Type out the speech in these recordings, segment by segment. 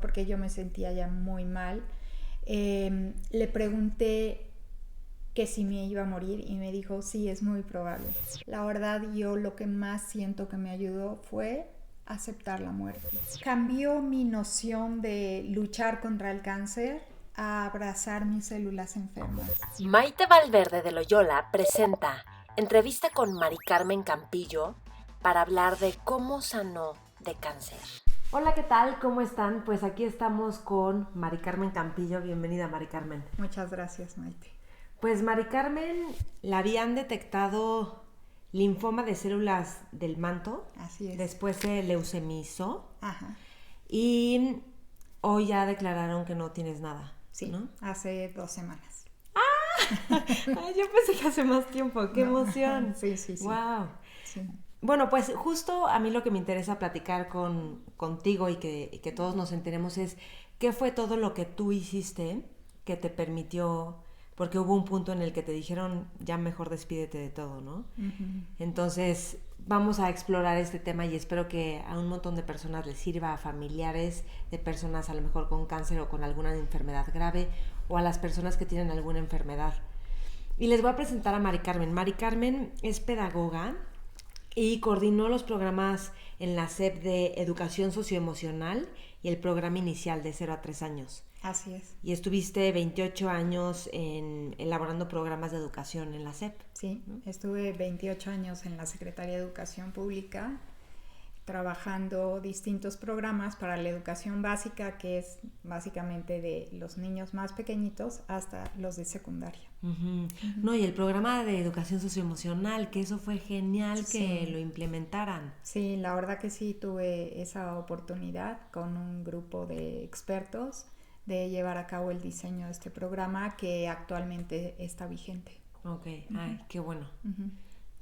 porque yo me sentía ya muy mal. Le pregunté que si me iba a morir y me dijo, sí, es muy probable. La verdad, yo lo que más siento que me ayudó fue aceptar la muerte. Cambió mi noción de luchar contra el cáncer a abrazar mis células enfermas. Maite Valverde de Loyola presenta entrevista con Mari Carmen Campillo para hablar de cómo sanó de cáncer. Hola, ¿qué tal? ¿Cómo están? Pues aquí estamos con Mari Carmen Campillo. Bienvenida, Mari Carmen. Muchas gracias, Maite. Pues Mari Carmen la habían detectado linfoma de células del manto. Así es. Después se leucemizó. Ajá. Y hoy ya declararon que no tienes nada. Sí, ¿no? hace 2 semanas. Ay, yo pensé que hace más tiempo. ¡Qué emoción! Sí, sí, sí. ¡Wow! Sí. Bueno, pues justo a mí lo que me interesa platicar contigo y que todos nos enteremos es qué fue todo lo que tú hiciste que te permitió, porque hubo un punto en el que te dijeron ya mejor despídete de todo, ¿no? Uh-huh. Entonces vamos a explorar este tema y espero que a un montón de personas les sirva, a familiares de personas a lo mejor con cáncer o con alguna enfermedad grave o a las personas que tienen alguna enfermedad. Y les voy a presentar a Mari Carmen. Mari Carmen es pedagoga y coordinó los programas en la SEP de Educación Socioemocional y el programa inicial de 0 a 3 años. Así es. Y estuviste 28 años elaborando programas de educación en la SEP. Sí, ¿no? Estuve 28 años en la Secretaría de Educación Pública trabajando distintos programas para la educación básica, que es básicamente de los niños más pequeñitos hasta los de secundaria. Uh-huh. Uh-huh. No, y el programa de educación socioemocional, que eso fue genial que lo implementaran. Sí, la verdad que sí tuve esa oportunidad con un grupo de expertos de llevar a cabo el diseño de este programa que actualmente está vigente. Ok, ay, qué bueno. Uh-huh.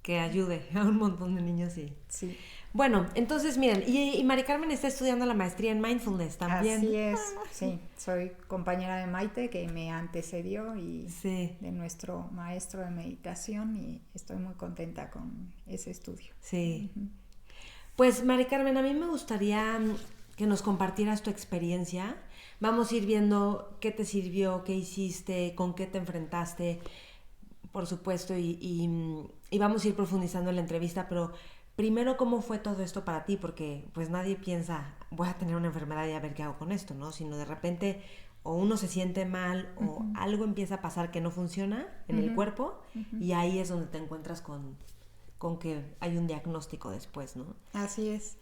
Que ayude a un montón de niños, sí. Sí. Bueno, entonces miren, y Mari Carmen está estudiando la maestría en Mindfulness también. Así es, sí. Soy compañera de Maite, que me antecedió, y sí. de nuestro maestro de meditación, y estoy muy contenta con ese estudio. Sí. Uh-huh. Pues Mari Carmen, a mí me gustaría que nos compartieras tu experiencia. Vamos a ir viendo qué te sirvió, qué hiciste, con qué te enfrentaste, por supuesto, y vamos a ir profundizando en la entrevista, pero primero, ¿cómo fue todo esto para ti? Porque pues nadie piensa, voy a tener una enfermedad y a ver qué hago con esto, ¿no? Sino de repente o uno se siente mal o algo empieza a pasar que no funciona en el cuerpo y ahí es donde te encuentras con que hay un diagnóstico después, ¿no? Así es.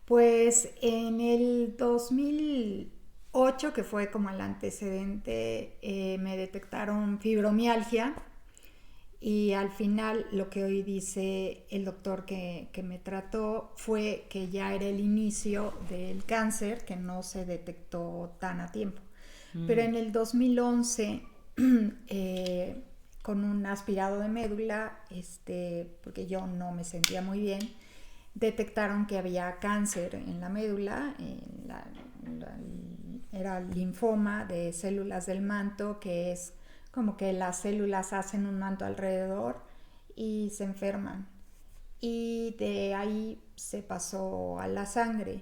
Pues en el 2008, que fue como el antecedente, me detectaron fibromialgia. Y al final lo que hoy dice el doctor que me trató fue que ya era el inicio del cáncer, que no se detectó tan a tiempo. Pero en el 2011, con un aspirado de médula, porque yo no me sentía muy bien, detectaron que había cáncer en la médula, era linfoma de células del manto, que es como que las células hacen un manto alrededor y se enferman. Y de ahí se pasó a la sangre.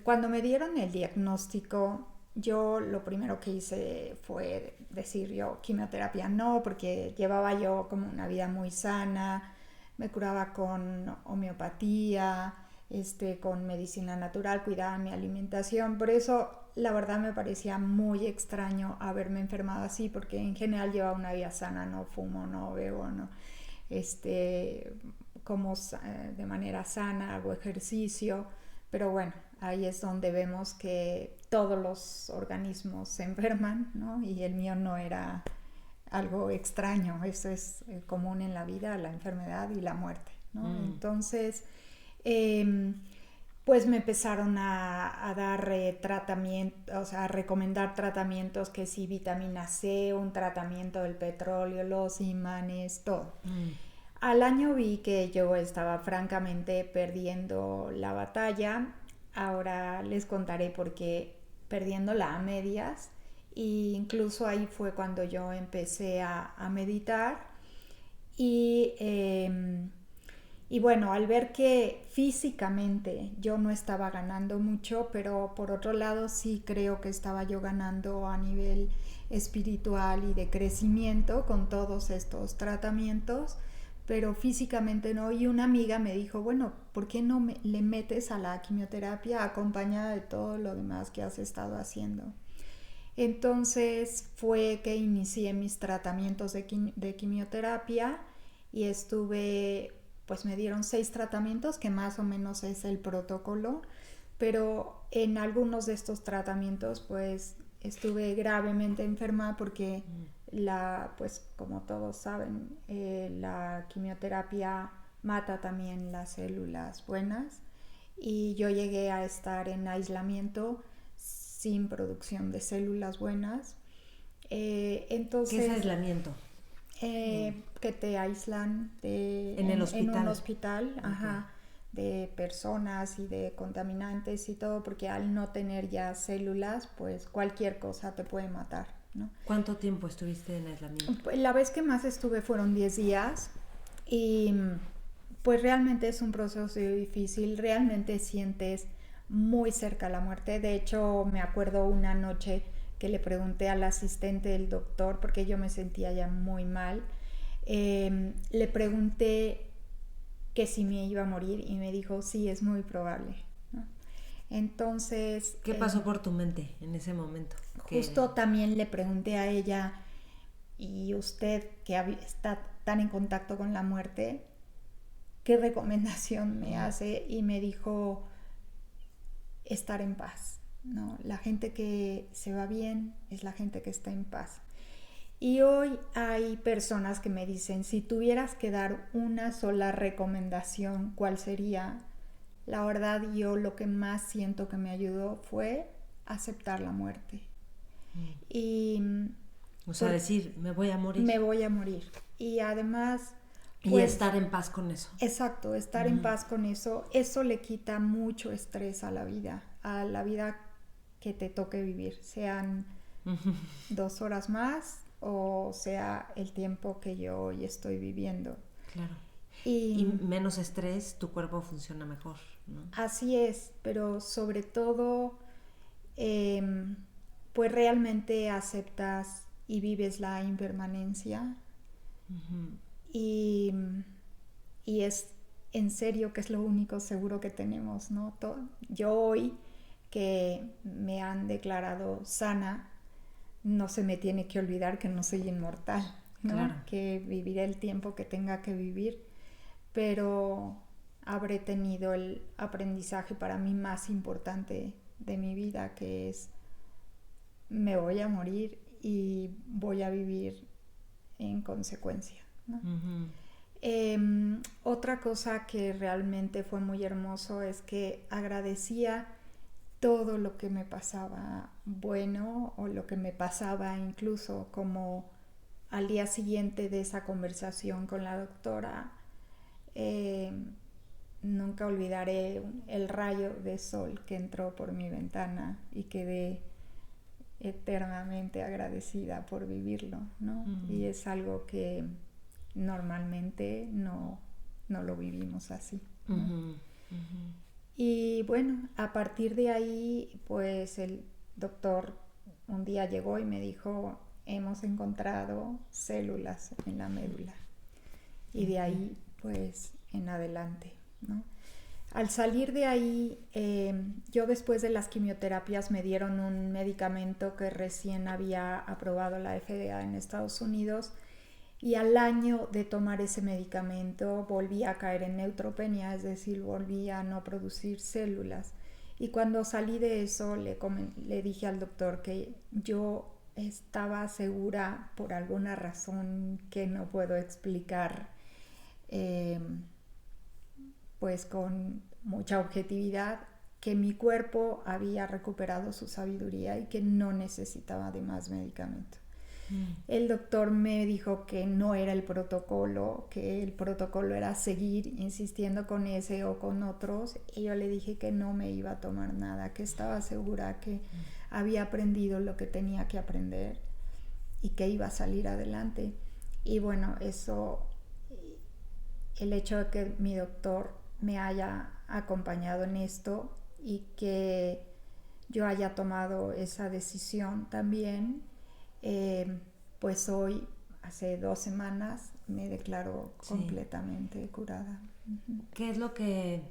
Cuando me dieron el diagnóstico, yo lo primero que hice fue decir yo quimioterapia no, porque llevaba yo como una vida muy sana, me curaba con homeopatía, con medicina natural, cuidaba mi alimentación. Por eso la verdad me parecía muy extraño haberme enfermado así, porque en general llevaba una vida sana, no fumo, no bebo, no, como de manera sana, hago ejercicio, pero bueno, ahí es donde vemos que todos los organismos se enferman, ¿no? Y el mío no era algo extraño, eso es común en la vida, la enfermedad y la muerte, ¿no? Entonces, pues me empezaron a dar tratamiento, o sea, a recomendar tratamientos, que sí, vitamina C, un tratamiento del petróleo, los imanes, todo. Al año vi que yo estaba francamente perdiendo la batalla. Ahora les contaré por qué perdiéndola a medias. Y incluso ahí fue cuando yo empecé a meditar. Y Y bueno, al ver que físicamente yo no estaba ganando mucho, pero por otro lado sí creo que estaba yo ganando a nivel espiritual y de crecimiento con todos estos tratamientos, pero físicamente no. Y una amiga me dijo, bueno, ¿por qué no le metes a la quimioterapia acompañada de todo lo demás que has estado haciendo? Entonces fue que inicié mis tratamientos de quimioterapia y estuve, pues me dieron 6 tratamientos, que más o menos es el protocolo, pero en algunos de estos tratamientos pues estuve gravemente enferma porque pues como todos saben, la quimioterapia mata también las células buenas y yo llegué a estar en aislamiento sin producción de células buenas. Entonces, ¿qué es aislamiento? Que te aíslan En un el hospital, okay. Ajá, de personas y de contaminantes y todo, porque al no tener ya células, pues cualquier cosa te puede matar, ¿no? ¿Cuánto tiempo estuviste en aislamiento? La vez que más estuve fueron 10 días y pues realmente es un proceso difícil, realmente sientes muy cerca la muerte. De hecho, me acuerdo una noche que le pregunté al asistente del doctor, porque yo me sentía ya muy mal, le pregunté que si me iba a morir y me dijo, sí, es muy probable, ¿no? Entonces... ¿Qué pasó por tu mente en ese momento? Justo también le pregunté a ella, y usted que está tan en contacto con la muerte, ¿qué recomendación me hace? Y me dijo, estar en paz, ¿no? La gente que se va bien es la gente que está en paz. Y hoy hay personas que me dicen, si tuvieras que dar una sola recomendación, ¿cuál sería? La verdad, yo lo que más siento que me ayudó fue aceptar la muerte. Y o sea, decir, me voy a morir. Me voy a morir. Y además... Pues, y estar en paz con eso. Exacto, estar en paz con eso. Eso le quita mucho estrés a la vida que te toque vivir. Sean 2 horas más o sea el tiempo que yo hoy estoy viviendo. Claro. Y menos estrés, tu cuerpo funciona mejor, ¿no? Así es, pero sobre todo, pues realmente aceptas y vives la impermanencia. Y es en serio que es lo único seguro que tenemos, ¿no? Yo hoy que me han declarado sana, no se me tiene que olvidar que no soy inmortal, ¿no? Claro. Que viviré el tiempo que tenga que vivir, pero habré tenido el aprendizaje para mí más importante de mi vida, que es me voy a morir y voy a vivir en consecuencia, ¿no? Otra cosa que realmente fue muy hermoso es que agradecía todo lo que me pasaba bueno o lo que me pasaba incluso, como al día siguiente de esa conversación con la doctora, nunca olvidaré el rayo de sol que entró por mi ventana y quedé eternamente agradecida por vivirlo, ¿no? Y es algo que normalmente no lo vivimos así, ¿no? Y bueno, a partir de ahí, pues el doctor un día llegó y me dijo, hemos encontrado células en la médula. Y de ahí, pues, en adelante, ¿no? Al salir de ahí, yo después de las quimioterapias me dieron un medicamento que recién había aprobado la FDA en Estados Unidos, y al año de tomar ese medicamento volví a caer en neutropenia, es decir, volví a no producir células. Y cuando salí de eso le dije al doctor que yo estaba segura, por alguna razón que no puedo explicar, pues con mucha objetividad, que mi cuerpo había recuperado su sabiduría y que no necesitaba de más medicamento. El doctor me dijo que no era el protocolo, que el protocolo era seguir insistiendo con ese o con otros, y yo le dije que no me iba a tomar nada, que estaba segura que había aprendido lo que tenía que aprender y que iba a salir adelante. Y bueno, eso el hecho de que mi doctor me haya acompañado en esto y que yo haya tomado esa decisión también, pues hoy, hace 2 semanas, me declaro completamente curada. ¿Qué es lo que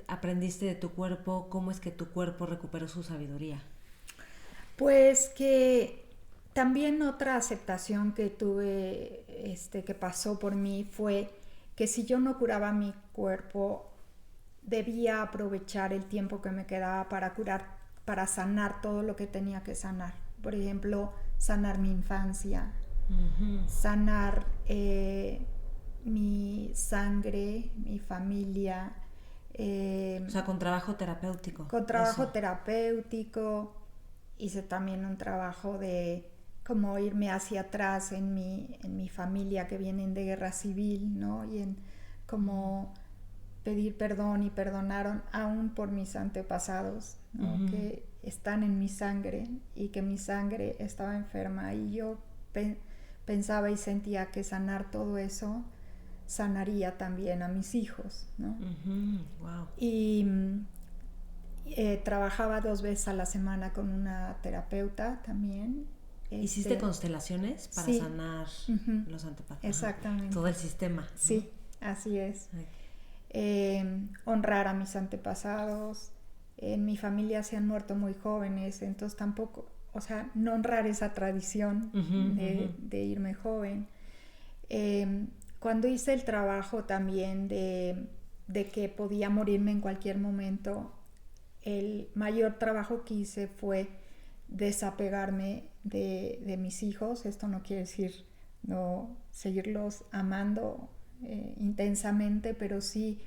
aprendiste de tu cuerpo? ¿Cómo es que tu cuerpo recuperó su sabiduría? Pues que también otra aceptación que tuve, que pasó por mí, fue que si yo no curaba mi cuerpo, debía aprovechar el tiempo que me quedaba para curar, para sanar todo lo que tenía que sanar. Por ejemplo, sanar mi infancia, sanar mi sangre, mi familia. O sea, con trabajo terapéutico. Con trabajo terapéutico. Hice también un trabajo de como irme hacia atrás en mi familia, que vienen de guerra civil, ¿no? Y en como pedir perdón y perdonaron aún por mis antepasados, ¿no? Que están en mi sangre y que mi sangre estaba enferma, y yo pensaba y sentía que sanar todo eso sanaría también a mis hijos, ¿no? Wow. Y trabajaba 2 veces a la semana con una terapeuta también. ¿Hiciste constelaciones para sanar los antepasados? Exactamente. Todo el sistema, ¿no? Sí, así es. Honrar a mis antepasados. En mi familia se han muerto muy jóvenes, entonces tampoco, o sea, no honrar esa tradición de irme joven. Cuando hice el trabajo también de que podía morirme en cualquier momento, el mayor trabajo que hice fue desapegarme de mis hijos. Esto no quiere decir no seguirlos amando intensamente, pero sí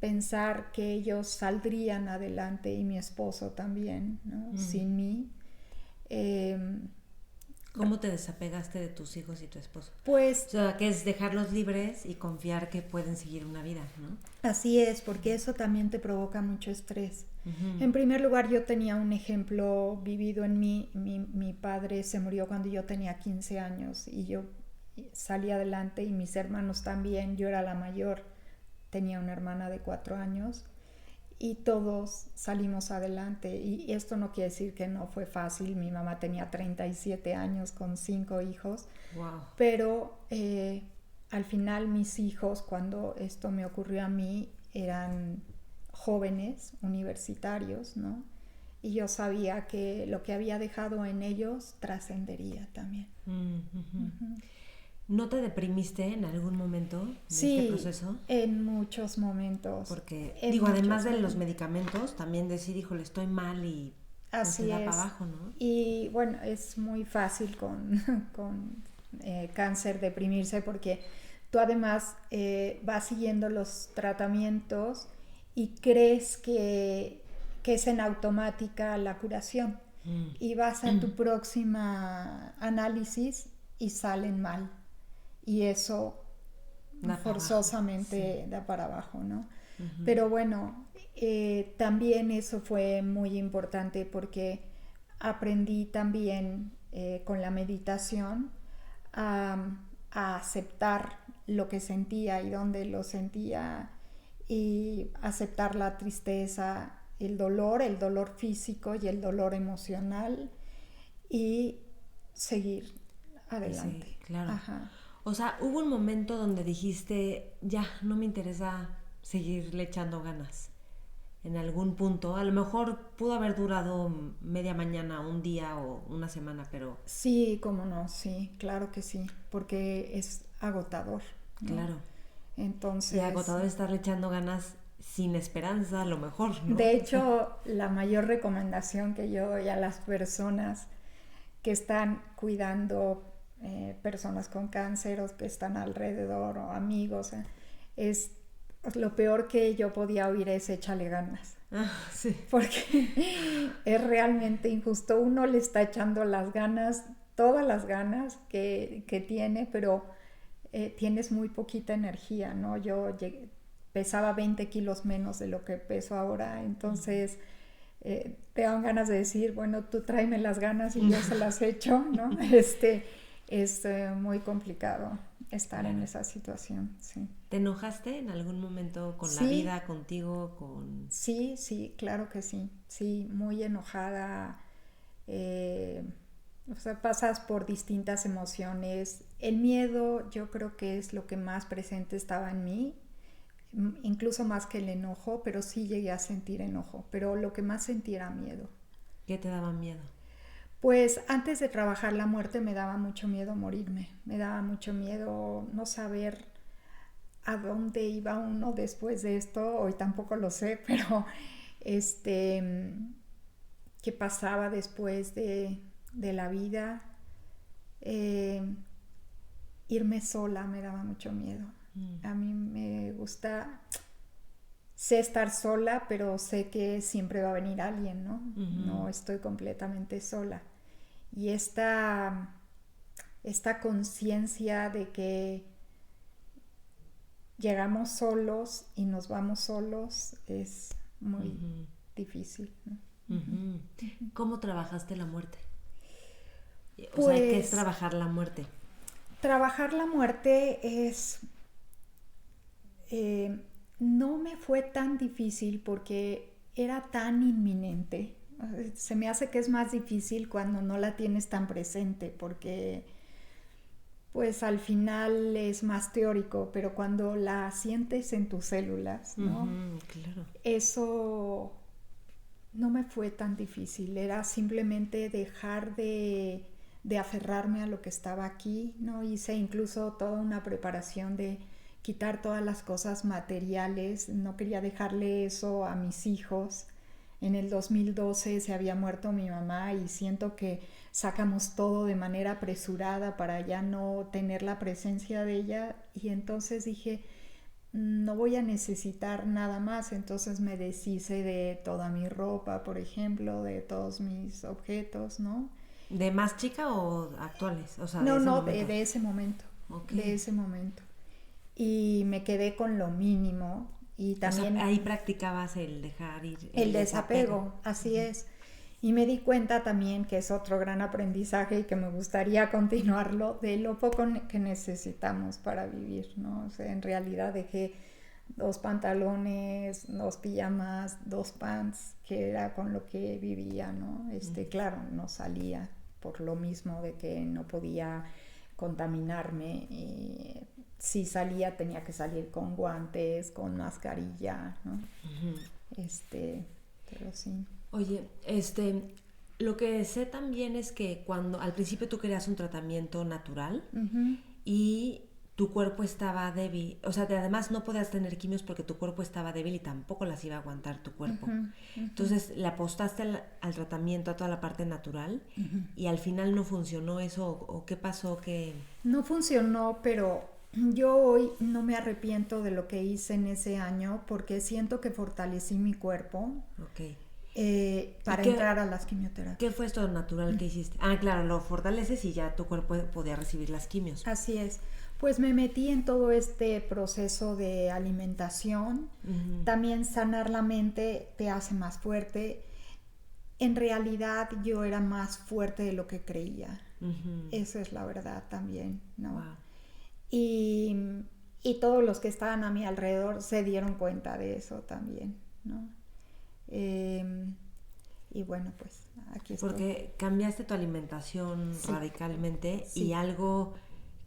pensar que ellos saldrían adelante, y mi esposo también, ¿no? Sin mí. ¿Cómo te desapegaste de tus hijos y tu esposo? Pues, o sea, que es dejarlos libres y confiar que pueden seguir una vida, ¿no? Así es, porque eso también te provoca mucho estrés. En primer lugar, yo tenía un ejemplo vivido en mí. Mi padre se murió cuando yo tenía 15 años y yo salí adelante, y mis hermanos también. Yo era la mayor, tenía una hermana de 4 años, y todos salimos adelante. Y esto no quiere decir que no fue fácil. Mi mamá tenía 37 años con 5 hijos. Wow. Pero al final mis hijos, cuando esto me ocurrió a mí, eran jóvenes universitarios, ¿no? Y yo sabía que lo que había dejado en ellos trascendería también. ¿No te deprimiste en algún momento de este proceso? Sí, en muchos momentos. Porque, además de los medicamentos, también decir, híjole, estoy mal, y así se da es. para abajo, ¿no? Y bueno, es muy fácil con cáncer deprimirse, porque tú además vas siguiendo los tratamientos y crees que es en automática la curación. Y vas a tu próxima análisis y salen mal. Y eso forzosamente da para abajo, ¿no? Pero bueno, también eso fue muy importante, porque aprendí también con la meditación a aceptar lo que sentía y dónde lo sentía, y aceptar la tristeza, el dolor físico y el dolor emocional, y seguir adelante. Sí, claro. Ajá. O sea, hubo un momento donde dijiste, ya, no me interesa seguirle echando ganas. En algún punto, a lo mejor pudo haber durado media mañana, un día o una semana, pero... Sí, cómo no, sí, claro que sí, porque es agotador, ¿no? Claro. Entonces... Y agotador estarle echando ganas sin esperanza, a lo mejor, ¿no? De hecho, la mayor recomendación que yo doy a las personas que están cuidando personas con cáncer, o que están alrededor, o amigos, es lo peor que yo podía oír es échale ganas. Sí. Porque es realmente injusto. Uno le está echando las ganas, todas las ganas que tiene, pero tienes muy poquita energía, ¿no? Yo pesaba 20 kilos menos de lo que peso ahora, entonces te dan ganas de decir, bueno, tú tráeme las ganas y yo se las echo, ¿no? Es muy complicado. estar en esa situación, sí. ¿Te enojaste en algún momento con la Sí. vida, contigo, con...? Sí, sí, claro que sí. Sí, muy enojada. eh, o sea, pasas por distintas emociones. El miedo yo creo que es lo que más presente estaba en mí, incluso más que el enojo, pero sí llegué a sentir enojo, pero lo que más sentí era miedo. ¿Qué te daba miedo? Pues antes de trabajar la muerte me daba mucho miedo morirme, me daba mucho miedo no saber a dónde iba uno después de esto, hoy tampoco lo sé, pero este, qué pasaba después de la vida. Eh, Irme sola me daba mucho miedo. A mí me gusta, sé estar sola, pero sé que siempre va a venir alguien, ¿no? No estoy completamente sola. Y esta conciencia de que llegamos solos y nos vamos solos es muy difícil, ¿no? ¿Cómo trabajaste la muerte? O sea, ¿qué es Pues trabajar la muerte? trabajar la muerte es... no me fue tan difícil porque era tan inminente. Se me hace que es más difícil cuando no la tienes tan presente porque pues al final es más teórico, pero cuando la sientes en tus células, ¿no? Claro. Eso no me fue tan difícil, era simplemente dejar de aferrarme a lo que estaba aquí, ¿no? Hice incluso toda una preparación de quitar todas las cosas materiales, no quería dejarle eso a mis hijos. En el 2012 se había muerto mi mamá y siento que sacamos todo de manera apresurada para ya no tener la presencia de ella y entonces dije, no voy a necesitar nada más, entonces me deshice de toda mi ropa, por ejemplo, de todos mis objetos, ¿no? ¿De más chica o actuales? O sea, de No, ese no, momento. de ese momento, Ok. de ese momento. Y me quedé con lo mínimo y O sea, también ahí practicabas el dejar ir, el el desapego. desapego, así es. Y me di cuenta también que es otro gran aprendizaje y que me gustaría continuarlo de lo poco que necesitamos para vivir, ¿no? O sea, en realidad dejé 2 pantalones, 2 pijamas, 2 pants, que era con lo que vivía, ¿no? Claro, no salía por lo mismo de que no podía contaminarme y si salía tenía que salir con guantes, con mascarilla, ¿no? Pero sí. Oye, lo que sé también es que cuando al principio tú querías un tratamiento natural y tu cuerpo estaba débil, o sea, además no podías tener quimios porque tu cuerpo estaba débil y tampoco las iba a aguantar tu cuerpo. Entonces le apostaste al tratamiento, a toda la parte natural y al final no funcionó eso o qué pasó que... No funcionó, pero yo hoy no me arrepiento de lo que hice en ese año porque siento que fortalecí mi cuerpo Ok. para ¿Y entrar a las quimioterapias. ¿Qué fue esto natural que hiciste? Ah, claro, lo fortaleces y ya tu cuerpo podía recibir las quimios. Así es. Pues me metí en todo este proceso de alimentación. También sanar la mente te hace más fuerte. En realidad yo era más fuerte de lo que creía. Eso es la verdad también, ¿no? Wow. Y todos los que estaban a mi alrededor se dieron cuenta de eso también, ¿no? Y bueno, pues aquí estoy. Porque cambiaste tu alimentación radicalmente Sí. y algo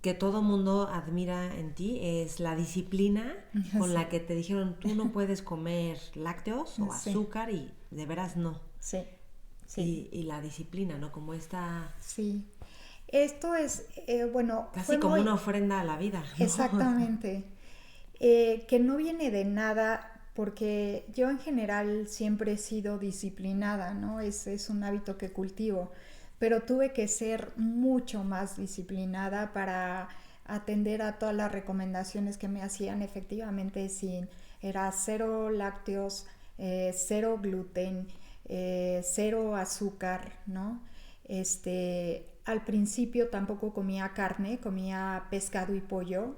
que todo mundo admira en ti es la disciplina con la que te dijeron tú no puedes comer lácteos o azúcar y de veras no. Sí, sí. Y la disciplina, ¿no? Como esta... Sí. Esto es, bueno... Casi como una ofrenda a la vida, ¿no? Exactamente. Que no viene de nada porque yo en general siempre he sido disciplinada, ¿no? Es un hábito que cultivo, pero tuve que ser mucho más disciplinada para atender a todas las recomendaciones que me hacían efectivamente era 0 lácteos, 0 gluten, 0 azúcar, ¿no? Al principio tampoco comía carne, comía pescado y pollo,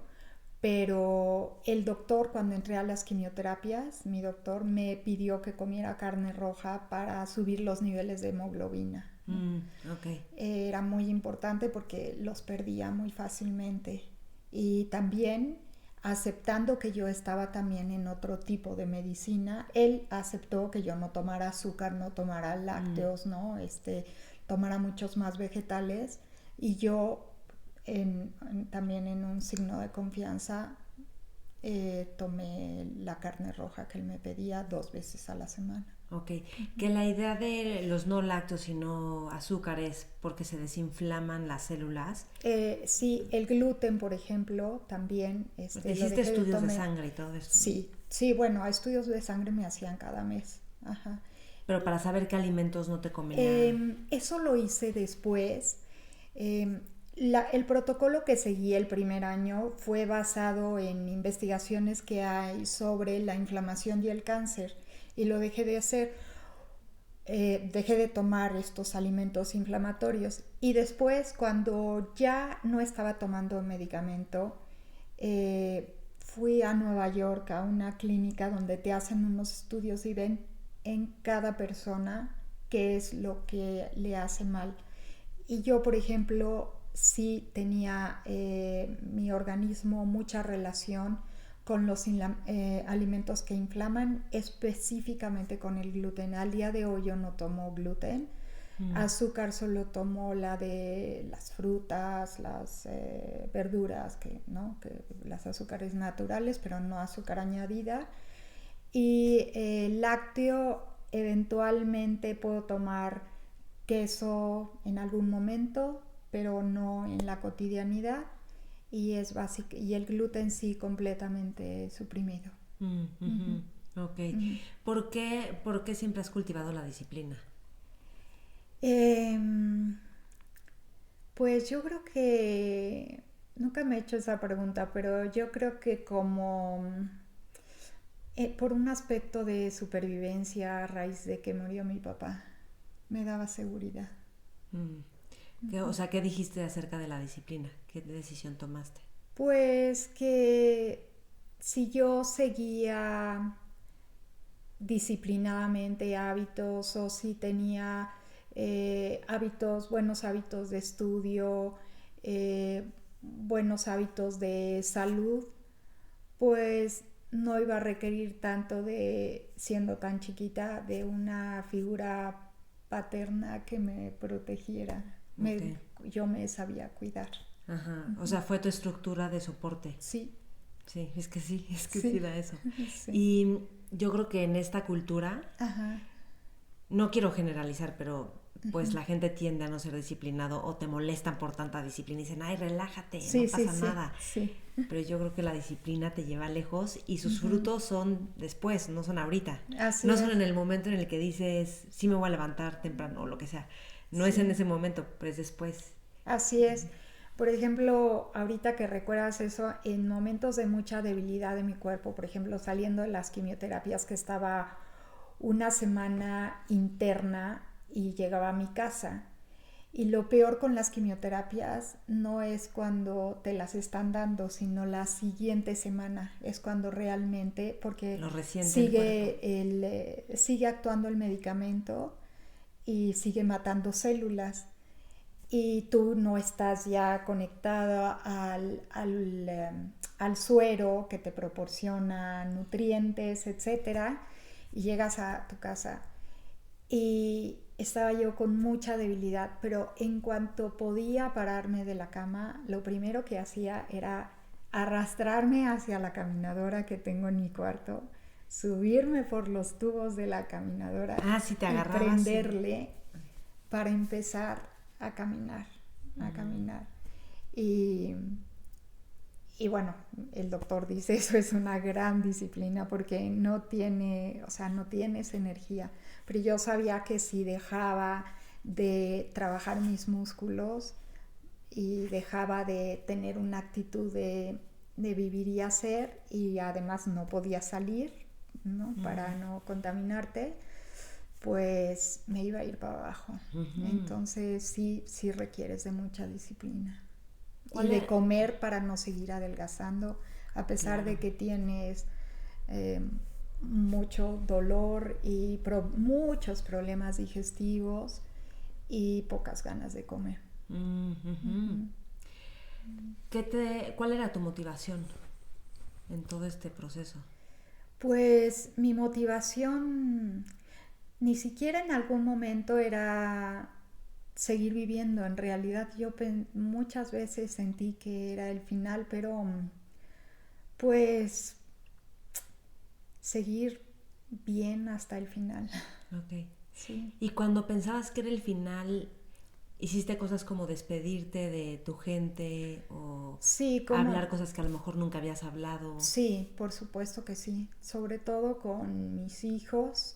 pero el doctor, cuando entré a las quimioterapias, mi doctor me pidió que comiera carne roja para subir los niveles de hemoglobina. Okay. Era muy importante porque los perdía muy fácilmente. Y también aceptando que yo estaba también en otro tipo de medicina, él aceptó que yo no tomara azúcar, no tomara lácteos, ¿no? Tomara muchos más vegetales, y yo también en un signo de confianza tomé la carne roja que él me pedía 2 veces a la semana. Ok, que la idea de los no lácteos y no azúcares porque se desinflaman las células. Sí, el gluten, por ejemplo, también. Hiciste estudios de sangre y todo esto. Sí, bueno, estudios de sangre me hacían cada mes. Ajá. Pero para saber qué alimentos no te convenían. Eso lo hice después. El protocolo que seguí el primer año fue basado en investigaciones que hay sobre la inflamación y el cáncer, y lo dejé de hacer. Dejé de tomar estos alimentos inflamatorios, y después, cuando ya no estaba tomando medicamento, fui a Nueva York a una clínica donde te hacen unos estudios y ven en cada persona qué es lo que le hace mal. Y yo, por ejemplo, sí tenía mi organismo mucha relación con los alimentos que inflaman, específicamente con el gluten. Al día de hoy yo no tomo gluten. Azúcar solo tomo la de las frutas, las verduras, que las azúcares naturales, pero no azúcar añadida. Y lácteo, eventualmente puedo tomar queso en algún momento, pero no en la cotidianidad. Y es básico, y el gluten sí, completamente suprimido. Ok. ¿Por qué siempre has cultivado la disciplina? Pues yo creo que nunca me he hecho esa pregunta, pero yo creo que como por un aspecto de supervivencia a raíz de que murió mi papá, me daba seguridad. O sea, ¿qué dijiste acerca de la disciplina? ¿Qué decisión tomaste? Pues que si yo seguía disciplinadamente hábitos, o si tenía buenos hábitos de estudio, buenos hábitos de salud, pues no iba a requerir tanto, siendo tan chiquita, de una figura paterna que me protegiera. Okay. Yo me sabía cuidar. Ajá. O sea, fue tu estructura de soporte. Sí. Sí, es que sí da eso. Sí. Y yo creo que en esta cultura, no quiero generalizar, pero pues la gente tiende a no ser disciplinado, o te molestan por tanta disciplina y dicen, ay, relájate, no pasa nada. Sí. Pero yo creo que la disciplina te lleva lejos, y sus frutos son después, no son ahorita. No son en el momento en el que dices, sí me voy a levantar temprano o lo que sea. No es en ese momento, pero es después. Así es. Por ejemplo, ahorita que recuerdas eso, en momentos de mucha debilidad de mi cuerpo, por ejemplo, saliendo de las quimioterapias, que estaba una semana interna y llegaba a mi casa. Y lo peor con las quimioterapias no es cuando te las están dando, sino la siguiente semana. Es cuando realmente, porque sigue actuando el medicamento y sigue matando células. Y tú no estás ya conectado al suero que te proporciona nutrientes, etcétera, y llegas a tu casa. Y estaba yo con mucha debilidad, pero en cuanto podía pararme de la cama, lo primero que hacía era arrastrarme hacia la caminadora que tengo en mi cuarto, subirme por los tubos de la caminadora y prenderle para empezar a caminar. Y bueno, el doctor dice, eso es una gran disciplina, porque no tienes energía. Pero yo sabía que si dejaba de trabajar mis músculos y dejaba de tener una actitud de vivir y hacer, y además no podía salir, ¿no? Para no contaminarte, pues me iba a ir para abajo. Entonces sí requieres de mucha disciplina. Y de comer para no seguir adelgazando, a pesar de que tienes mucho dolor y muchos problemas digestivos y pocas ganas de comer. ¿Cuál era tu motivación en todo este proceso? Pues mi motivación ni siquiera en algún momento era seguir viviendo. En realidad yo muchas veces sentí que era el final, pero pues seguir bien hasta el final. Ok. Sí. Y cuando pensabas que era el final, ¿hiciste cosas como despedirte de tu gente o Sí, hablar cosas que a lo mejor nunca habías hablado? Sí, por supuesto que sí. Sobre todo con mis hijos,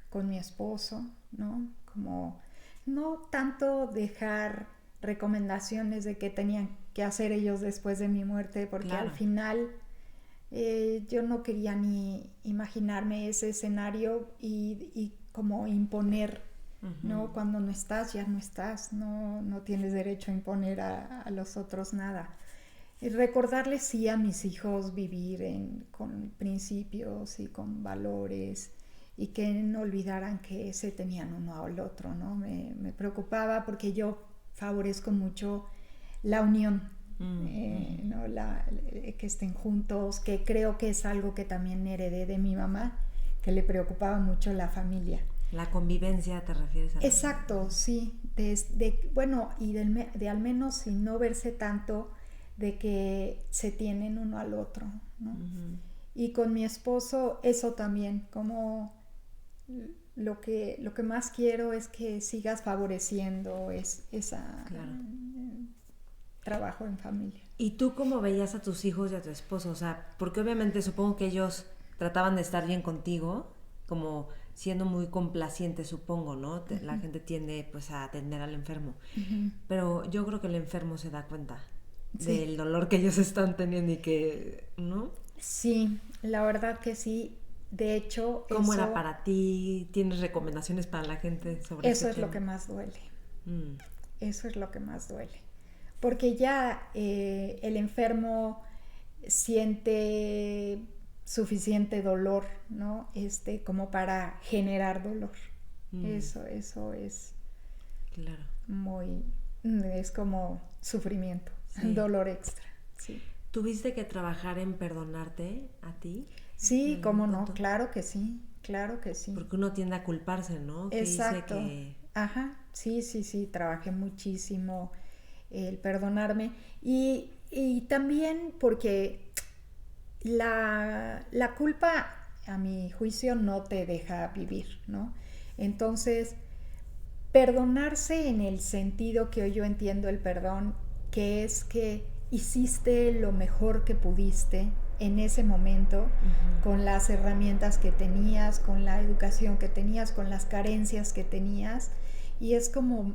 con mi esposo, ¿no? Como no tanto dejar recomendaciones de qué tenían que hacer ellos después de mi muerte, porque Claro. al final yo no quería ni imaginarme ese escenario y como imponer, ¿no? Cuando no estás, ya no estás, no tienes derecho a imponer a los otros nada. Y recordarles sí a mis hijos vivir con principios y con valores y que no olvidaran que se tenían uno al otro, ¿no? Me preocupaba porque yo favorezco mucho la unión, ¿no? Que estén juntos, que creo que es algo que también heredé de mi mamá, que le preocupaba mucho la familia. La convivencia, ¿te refieres a? Exacto, sí. Bueno, y de al menos sin no verse tanto de que se tienen uno al otro, ¿no? Uh-huh. Y con mi esposo eso también, como lo que más quiero es que sigas favoreciendo claro. Trabajo en familia. ¿Y tú cómo veías a tus hijos y a tu esposo? O sea, porque obviamente supongo que ellos trataban de estar bien contigo, como siendo muy complacientes, supongo, ¿no? Uh-huh. La gente tiende pues a atender al enfermo. Uh-huh. Pero yo creo que el enfermo se da cuenta del dolor que ellos están teniendo y que, ¿no? Sí, la verdad que sí. De hecho, ¿cómo era para ti? ¿Tienes recomendaciones para la gente sobre eso? Eso es lo que más duele. Eso es lo que más duele. Porque ya el enfermo siente suficiente dolor, ¿no? Como para generar dolor. Eso es claro. es como sufrimiento, dolor extra. Sí. ¿Tuviste que trabajar en perdonarte a ti? Sí, cómo no, claro que sí, claro que sí. Porque uno tiende a culparse, ¿no? Exacto. Ajá, sí, trabajé muchísimo el perdonarme y también porque la culpa, a mi juicio, no te deja vivir, ¿no? Entonces, perdonarse en el sentido que hoy yo entiendo el perdón, que es que hiciste lo mejor que pudiste en ese momento, uh-huh. con las herramientas que tenías, con la educación que tenías, con las carencias que tenías, y es como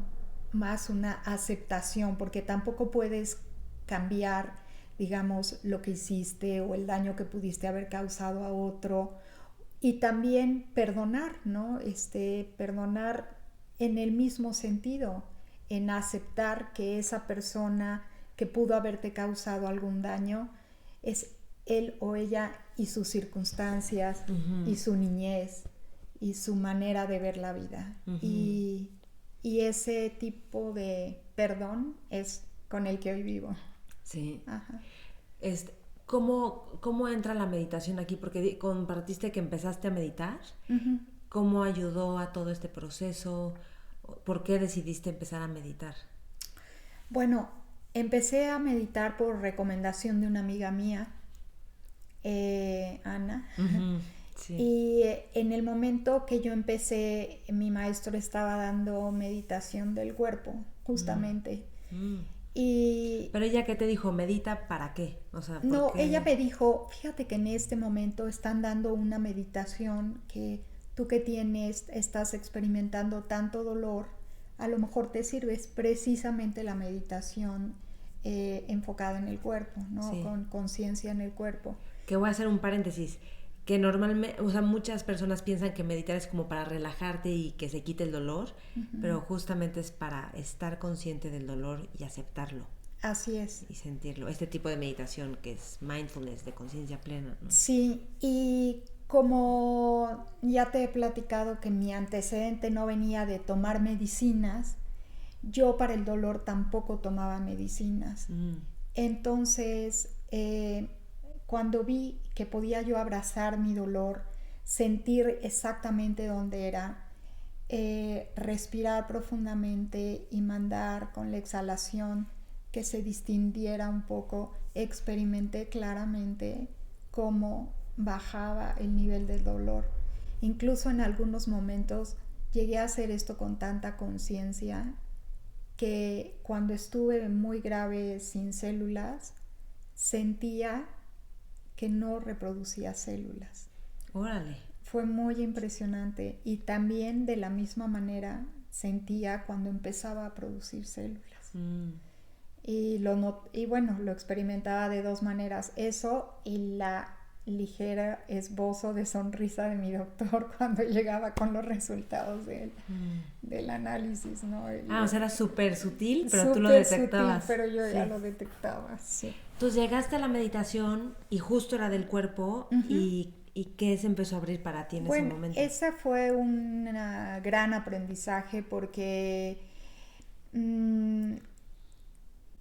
más una aceptación, porque tampoco puedes cambiar, digamos, lo que hiciste o el daño que pudiste haber causado a otro, y también perdonar, ¿no? Perdonar en el mismo sentido, en aceptar que esa persona que pudo haberte causado algún daño es él o ella y sus circunstancias, uh-huh. y su niñez y su manera de ver la vida, uh-huh. y ese tipo de perdón es con el que hoy vivo. Sí. Ajá. ¿Cómo entra la meditación aquí? Porque compartiste que empezaste a meditar. Uh-huh. ¿Cómo ayudó a todo este proceso? ¿Por qué decidiste empezar a meditar? Bueno, empecé a meditar por recomendación de una amiga mía, Ana. Uh-huh. Sí. Y en el momento que yo empecé, mi maestro estaba dando meditación del cuerpo, justamente. ¿Pero ella qué te dijo? ¿Medita para qué? O sea, no, ella me dijo, fíjate que en este momento están dando una meditación que tú que estás experimentando tanto dolor, a lo mejor te sirve, es precisamente la meditación enfocada en el cuerpo, ¿no? Sí. Con conciencia en el cuerpo. Que voy a hacer un paréntesis, que normalmente, o sea, muchas personas piensan que meditar es como para relajarte y que se quite el dolor, uh-huh. pero justamente es para estar consciente del dolor y aceptarlo. Así es. Y sentirlo. Este tipo de meditación que es mindfulness, de conciencia plena, ¿no? Sí, y como ya te he platicado que mi antecedente no venía de tomar medicinas, yo para el dolor tampoco tomaba medicinas. Entonces, cuando vi que podía yo abrazar mi dolor, sentir exactamente dónde era, respirar profundamente y mandar con la exhalación que se distinguiera un poco, experimenté claramente cómo bajaba el nivel del dolor. Incluso en algunos momentos llegué a hacer esto con tanta conciencia que cuando estuve muy grave sin células, sentía que no reproducía células. Órale. Fue muy impresionante y también de la misma manera sentía cuando empezaba a producir células. Y bueno, lo experimentaba de dos maneras, eso y la ligera esbozo de sonrisa de mi doctor cuando llegaba con los resultados del análisis, ¿no? O sea, era súper sutil, pero tú lo detectabas. Súper sutil, pero yo ya lo detectaba, sí. Entonces llegaste a la meditación y justo era del cuerpo. ¿Y qué se empezó a abrir para ti en ese momento? Ese fue un gran aprendizaje porque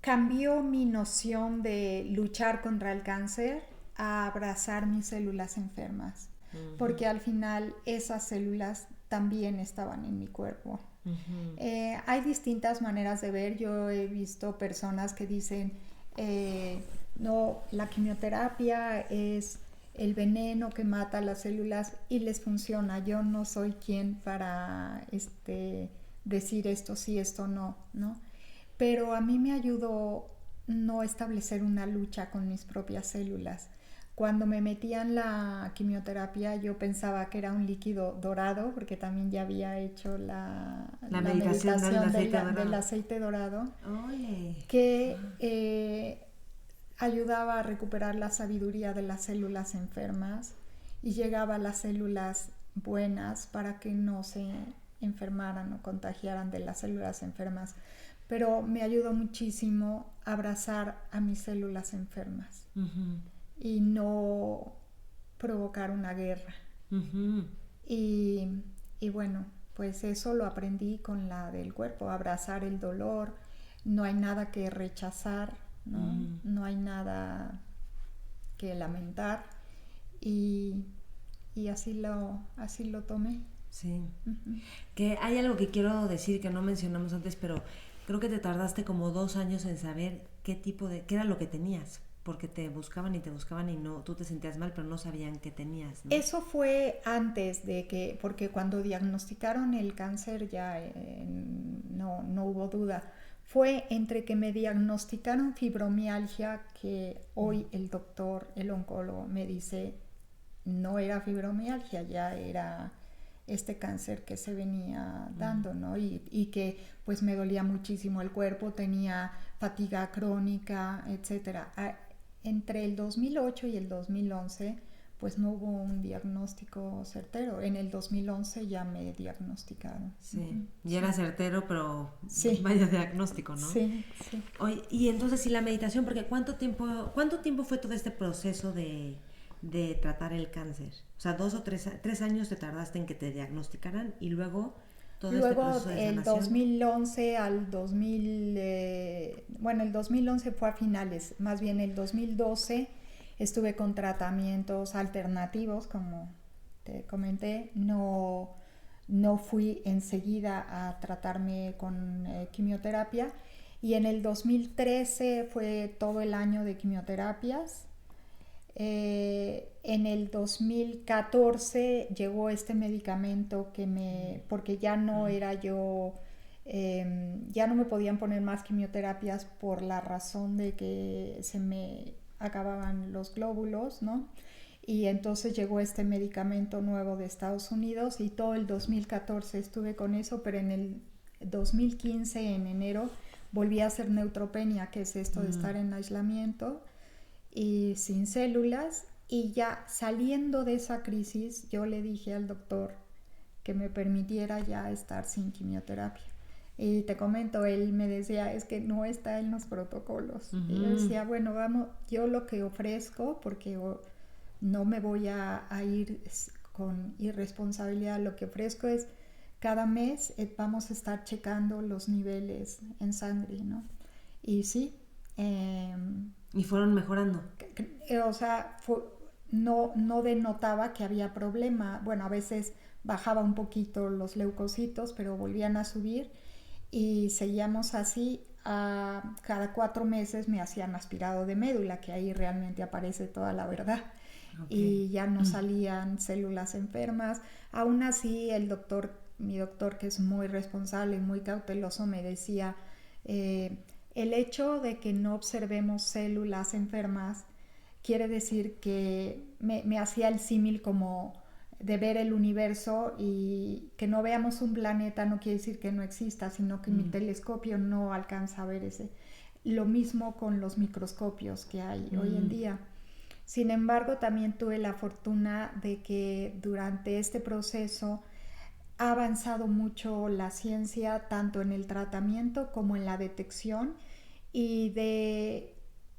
cambió mi noción de luchar contra el cáncer a abrazar mis células enfermas, porque al final esas células también estaban en mi cuerpo. Hay distintas maneras de ver. Yo he visto personas que dicen, no, la quimioterapia es el veneno que mata las células y les funciona. Yo no soy quien para decir esto sí, esto no, ¿no? Pero a mí me ayudó no establecer una lucha con mis propias células. Cuando me metían la quimioterapia yo pensaba que era un líquido dorado, porque también ya había hecho la meditación del aceite dorado, que ayudaba a recuperar la sabiduría de las células enfermas y llegaba a las células buenas para que no se enfermaran o contagiaran de las células enfermas. Pero me ayudó muchísimo a abrazar a mis células enfermas y no provocar una guerra. Y bueno, pues eso lo aprendí con la del cuerpo, abrazar el dolor. No hay nada que rechazar, ¿no? No hay nada que lamentar. Y así lo tomé. Sí. Que hay algo que quiero decir que no mencionamos antes, pero creo que te tardaste como 2 años en saber qué era lo que tenías, porque te buscaban y no, tú te sentías mal, pero no sabían qué tenías, ¿no? Eso fue antes de que, porque cuando diagnosticaron el cáncer ya no hubo duda. Fue entre que me diagnosticaron fibromialgia, que hoy el doctor, el oncólogo, me dice no era fibromialgia, ya era este cáncer que se venía dando, ¿no? Y que pues me dolía muchísimo el cuerpo, tenía fatiga crónica, etcétera. Entre el 2008 y el 2011 pues no hubo un diagnóstico certero. En el 2011 ya me diagnosticaron. Sí, ya era certero, pero sí, vaya diagnóstico, ¿no? Sí. Oye, y entonces, ¿y la meditación? Porque ¿cuánto tiempo fue todo este proceso de tratar el cáncer? O sea, 2 o 3 años te tardaste en que te diagnosticaran y luego todo este proceso de sanación. El 2011 al 2000, bueno, el 2011 fue a finales, más bien el 2012 estuve con tratamientos alternativos, como te comenté. No fui enseguida a tratarme con quimioterapia, y en el 2013 fue todo el año de quimioterapias. En el 2014 llegó este medicamento porque ya no era yo, ya no me podían poner más quimioterapias por la razón de que se me acababan los glóbulos, ¿no? Y entonces llegó este medicamento nuevo de Estados Unidos y todo el 2014 estuve con eso, pero en el 2015, en enero, volví a hacer neutropenia, que es esto de estar en aislamiento y sin células. Y ya saliendo de esa crisis, yo le dije al doctor que me permitiera ya estar sin quimioterapia. Y te comento, él me decía, es que no está en los protocolos. Y yo decía, bueno, vamos, yo lo que ofrezco, porque no me voy a ir con irresponsabilidad, lo que ofrezco es cada mes vamos a estar checando los niveles en sangre, ¿no? Y sí, ¿Y fueron mejorando? O sea, no denotaba que había problema. Bueno, a veces bajaba un poquito los leucocitos, pero volvían a subir y seguíamos así. Cada 4 meses me hacían aspirado de médula, que ahí realmente aparece toda la verdad. Okay. Y ya no salían células enfermas. Aún así, mi doctor, que es muy responsable y muy cauteloso, me decía, el hecho de que no observemos células enfermas quiere decir que me hacía el símil como de ver el universo, y que no veamos un planeta no quiere decir que no exista, sino que mi telescopio no alcanza a ver ese. Lo mismo con los microscopios que hay hoy en día. Sin embargo, también tuve la fortuna de que durante este proceso ha avanzado mucho la ciencia, tanto en el tratamiento como en la detección, y de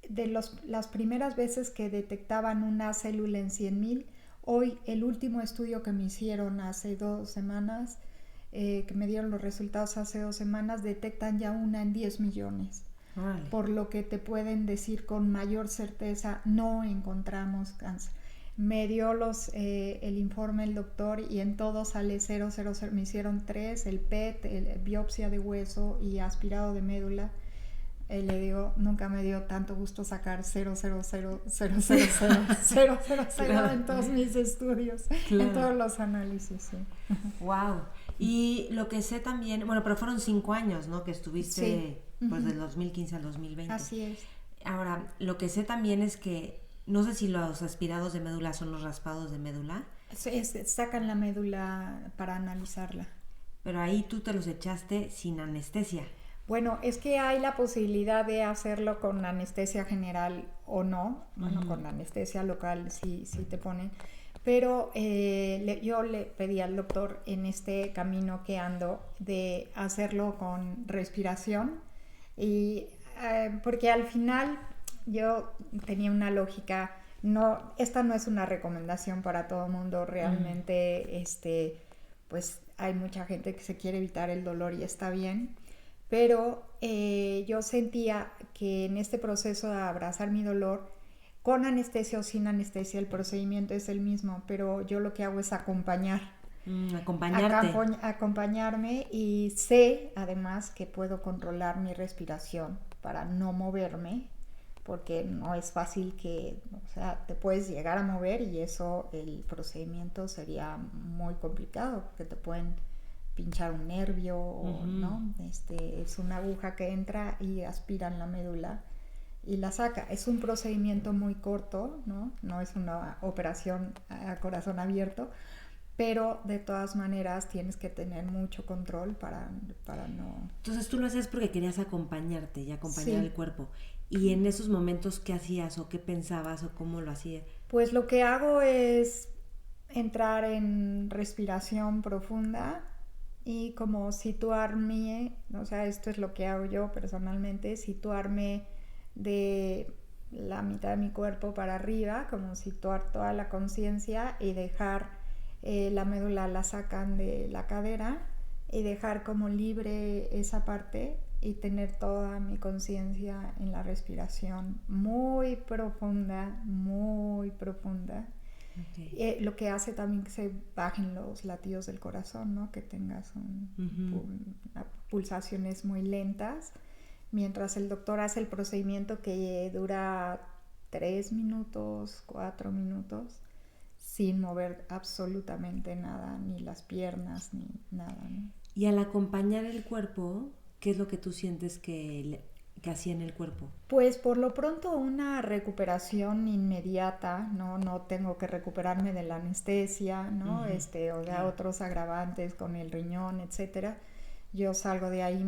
las primeras veces que detectaban una célula en 100,000, hoy el último estudio que me hicieron hace 2 semanas, que me dieron los resultados hace 2 semanas, detectan ya una en 10 millones. Vale. Por lo que te pueden decir con mayor certeza, no encontramos cáncer. Me dio el informe el doctor y en todo sale 000. Me hicieron 3, el PET, biopsia de hueso y aspirado de médula. Le digo, nunca me dio tanto gusto sacar 000 claro. En todos mis estudios, claro. En todos los análisis, sí. Wow. Y lo que sé también, bueno, pero fueron 5 años, ¿no? Que estuviste, sí. Pues del 2015 al 2020. Así es. Ahora, lo que sé también es que, no sé si los aspirados de médula son los raspados de médula. Sacan la médula para analizarla. Pero ahí tú te los echaste sin anestesia. Bueno, es que hay la posibilidad de hacerlo con anestesia general o no. Bueno, con anestesia local sí te ponen. Pero yo le pedí al doctor, en este camino que ando, de hacerlo con respiración. Y porque al final yo tenía una lógica. Esta no es una recomendación para todo el mundo. Realmente, pues hay mucha gente que se quiere evitar el dolor y está bien. Pero yo sentía que en este proceso de abrazar mi dolor, con anestesia o sin anestesia, el procedimiento es el mismo, pero yo lo que hago es acompañarme, y sé además que puedo controlar mi respiración para no moverme, porque no es fácil te puedes llegar a mover, y eso, el procedimiento sería muy complicado, porque te pueden pinchar un nervio, ¿no? Es una aguja que entra y aspiran la médula y la saca. Es un procedimiento muy corto, ¿no? No es una operación a corazón abierto, pero de todas maneras tienes que tener mucho control para no... Entonces tú lo hacías porque querías acompañarte y acompañar el cuerpo. ¿Y en esos momentos qué hacías o qué pensabas o cómo lo hacías? Pues lo que hago es entrar en respiración profunda y como situarme, o sea, esto es lo que hago yo personalmente, situarme de la mitad de mi cuerpo para arriba, como situar toda la conciencia y dejar la médula, la sacan de la cadera, y dejar como libre esa parte y tener toda mi conciencia en la respiración muy profunda, muy profunda. Okay. Lo que hace también que se bajen los latidos del corazón, ¿no? Que tengas pulsaciones muy lentas, mientras el doctor hace el procedimiento que dura 3 minutos, 4 minutos, sin mover absolutamente nada, ni las piernas, ni nada, ¿no? Y al acompañar el cuerpo, ¿qué es lo que tú sientes que hacía en el cuerpo? Pues por lo pronto una recuperación inmediata, no tengo que recuperarme de la anestesia, ¿no? O sea, otros agravantes con el riñón, etcétera. Yo salgo de ahí,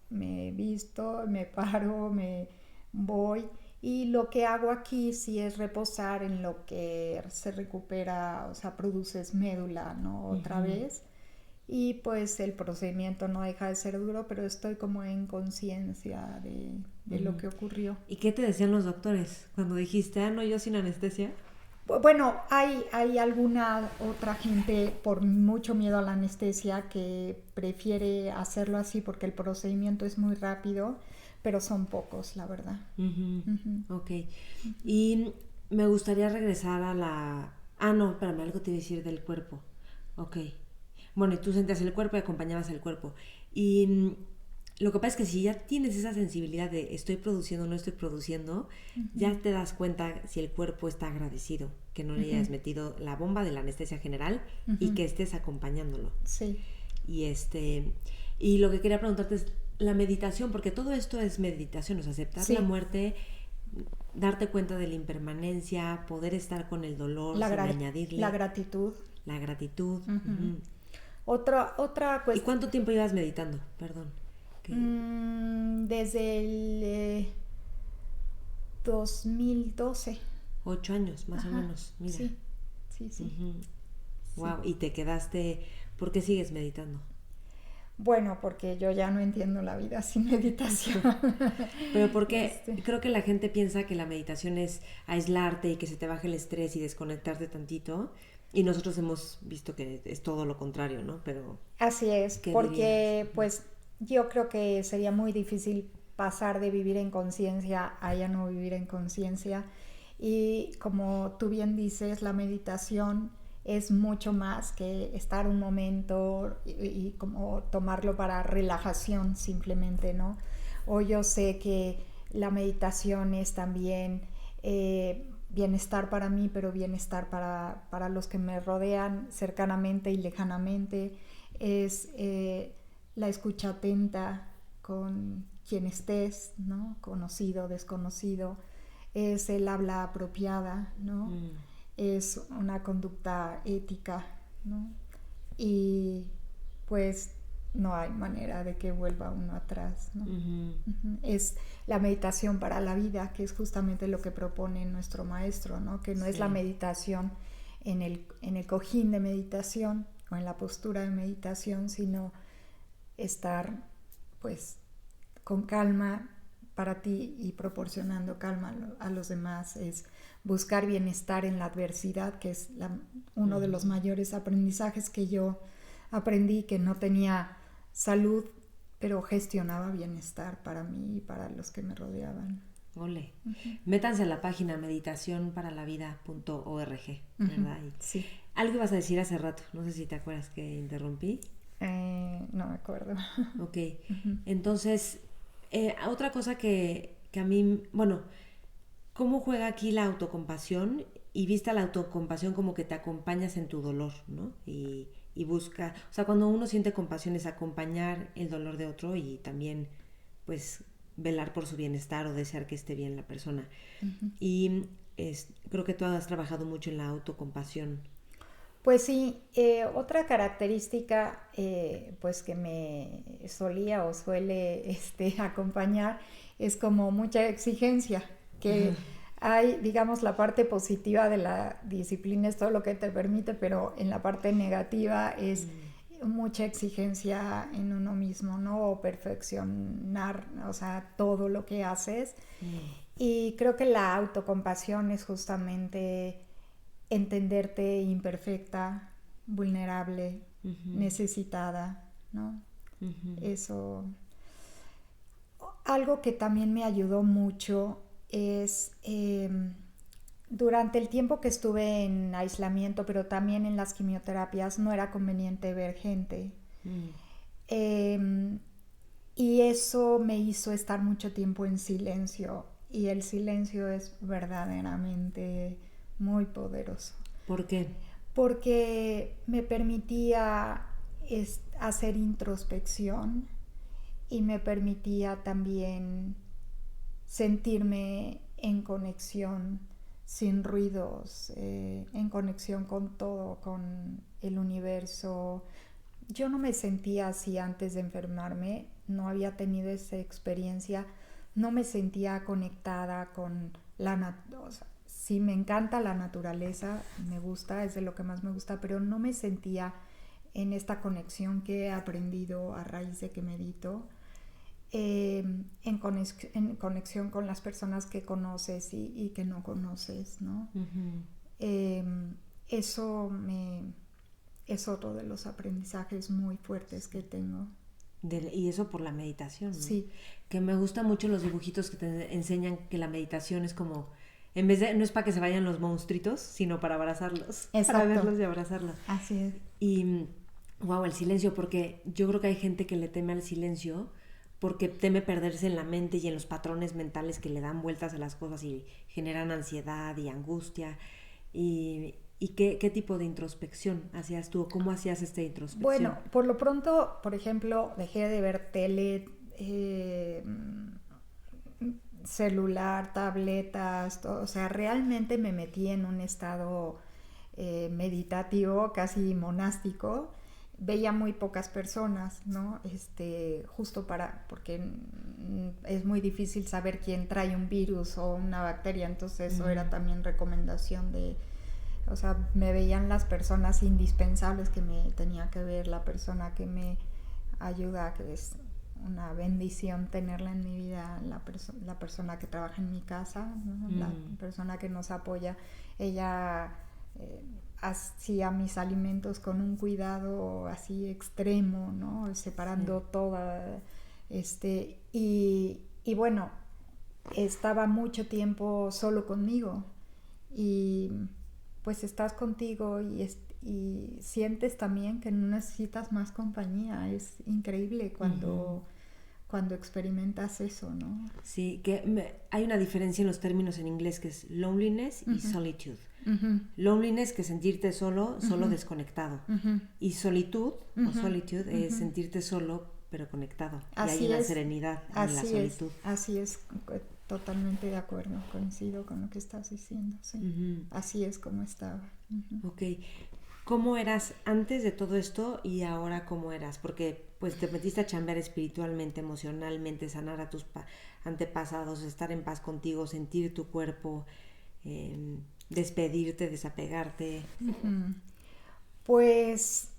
me visto, me paro, me voy, y lo que hago aquí sí es reposar en lo que se recupera, o sea, produces médula, ¿no? Otra vez. Y pues el procedimiento no deja de ser duro, pero estoy como en conciencia de lo que ocurrió. ¿Y qué te decían los doctores cuando dijiste, no, yo sin anestesia? Bueno, hay alguna otra gente por mucho miedo a la anestesia que prefiere hacerlo así porque el procedimiento es muy rápido, pero son pocos, la verdad. Ok. Y me gustaría regresar a la... Ah, no, espérame, algo te iba a decir del cuerpo. Ok. Bueno, y tú sentías el cuerpo y acompañabas el cuerpo. Y lo que pasa es que si ya tienes esa sensibilidad de estoy produciendo o no estoy produciendo, ya te das cuenta si el cuerpo está agradecido, que no le hayas metido la bomba de la anestesia general y que estés acompañándolo. Sí. Y lo que quería preguntarte es la meditación, porque todo esto es meditación, o sea, aceptar la muerte, darte cuenta de la impermanencia, poder estar con el dolor sin añadirle. La gratitud. La gratitud. Otra ¿Y cuestión. cuánto tiempo ibas meditando? Perdón. Desde el 2012. 8 años, más o menos. Mira. Sí. Wow, y te quedaste... ¿Por qué sigues meditando? Bueno, porque yo ya no entiendo la vida sin meditación. Pero porque creo que la gente piensa que la meditación es aislarte y que se te baje el estrés y desconectarte tantito. Y nosotros hemos visto que es todo lo contrario, ¿no? Pero así es, porque pues yo creo que sería muy difícil pasar de vivir en conciencia a ya no vivir en conciencia. Y como tú bien dices, la meditación es mucho más que estar un momento y como tomarlo para relajación simplemente, ¿no? O yo sé que la meditación es también bienestar para mí, pero bienestar para los que me rodean cercanamente y lejanamente. Es la escucha atenta con quien estés, ¿no? Conocido, desconocido. Es el habla apropiada, ¿no? Es una conducta ética, ¿no? Y pues no hay manera de que vuelva uno atrás, ¿no? Es la meditación para la vida, que es justamente lo que propone nuestro maestro, ¿no? Que no es la meditación en el cojín de meditación o en la postura de meditación, sino estar pues con calma para ti y proporcionando calma a los demás. Es buscar bienestar en la adversidad, que es uno de los mayores aprendizajes que yo aprendí, que no tenía salud, pero gestionaba bienestar para mí y para los que me rodeaban. Ole. Métanse a la página meditacionparalavida.org, ¿verdad? Sí. Algo ibas a decir hace rato, no sé si te acuerdas que interrumpí. No me acuerdo. Ok. Entonces, otra cosa que a mí, bueno, ¿cómo juega aquí la autocompasión? Y vista la autocompasión como que te acompañas en tu dolor, ¿no? Y busca, o sea, cuando uno siente compasión es acompañar el dolor de otro y también, pues, velar por su bienestar o desear que esté bien la persona. Y creo que tú has trabajado mucho en la autocompasión. Pues sí, otra característica pues que me solía o suele acompañar es como mucha exigencia, que hay, digamos, la parte positiva de la disciplina es todo lo que te permite, pero en la parte negativa es mucha exigencia en uno mismo, ¿no? O perfeccionar, o sea, todo lo que haces. Y creo que la autocompasión es justamente entenderte imperfecta, vulnerable, necesitada, ¿no? Eso. Algo que también me ayudó mucho es durante el tiempo que estuve en aislamiento, pero también en las quimioterapias, no era conveniente ver gente. Y eso me hizo estar mucho tiempo en silencio. Y el silencio es verdaderamente muy poderoso. ¿Por qué? Porque me permitía hacer introspección y me permitía también sentirme en conexión, sin ruidos, en conexión con todo, con el universo. Yo no me sentía así antes de enfermarme, no había tenido esa experiencia, no me sentía conectada con la naturaleza. Sí, me encanta la naturaleza, me gusta, es de lo que más me gusta, pero no me sentía en esta conexión que he aprendido a raíz de que medito, en conexión con las personas que conoces y que no conoces, ¿no? Eso es otro de los aprendizajes muy fuertes que tengo. Y eso por la meditación, ¿no? Sí. Que me gustan mucho los dibujitos que te enseñan que la meditación es como, en vez de, no es para que se vayan los monstruitos, sino para abrazarlos. Exacto. Para verlos y abrazarlos. Así es. Y, wow, el silencio, porque yo creo que hay gente que le teme al silencio porque teme perderse en la mente y en los patrones mentales que le dan vueltas a las cosas y generan ansiedad y angustia. ¿Y qué tipo de introspección hacías tú? ¿Cómo hacías esta introspección? Bueno, por lo pronto, por ejemplo, dejé de ver tele, celular, tabletas, todo. O sea, realmente me metí en un estado meditativo, casi monástico. Veía muy pocas personas, ¿no? Justo porque es muy difícil saber quién trae un virus o una bacteria, entonces eso era también recomendación de... O sea, me veían las personas indispensables que me tenía que ver, la persona que me ayuda, que es una bendición tenerla en mi vida, la persona que trabaja en mi casa, ¿no? La persona que nos apoya. Ella hacía mis alimentos con un cuidado así extremo, ¿no? Separando toda, y bueno, estaba mucho tiempo solo conmigo y pues estás contigo y sientes también que no necesitas más compañía. Es increíble cuando experimentas eso, ¿no? Sí, hay una diferencia en los términos en inglés que es loneliness y solitude. Loneliness, que es sentirte solo desconectado. Y solitud o solitude es sentirte solo pero conectado. Así y hay una es. serenidad en la solitud. Así es, totalmente de acuerdo, coincido con lo que estás diciendo, sí. Así es como estaba. Ok. ¿Cómo eras antes de todo esto y ahora cómo eras? Porque pues te metiste a chambear espiritualmente, emocionalmente, sanar a tus antepasados, estar en paz contigo, sentir tu cuerpo, despedirte, desapegarte. Pues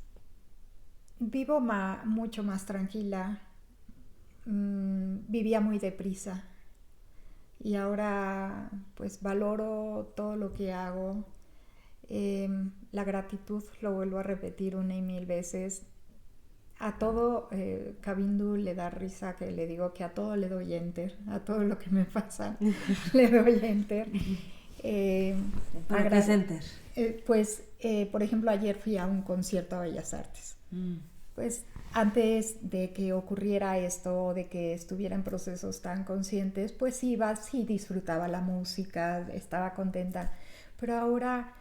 vivo mucho más tranquila. Vivía muy deprisa y ahora pues valoro todo lo que hago. La gratitud, lo vuelvo a repetir 1,000 veces. A todo, Kabindu le da risa que le digo que a todo le doy enter, a todo lo que me pasa le doy enter. ¿Para qué es enter? Pues, por ejemplo, ayer fui a un concierto a Bellas Artes. Pues antes de que ocurriera esto, de que estuviera en procesos tan conscientes, pues iba, sí disfrutaba la música, estaba contenta, pero ahora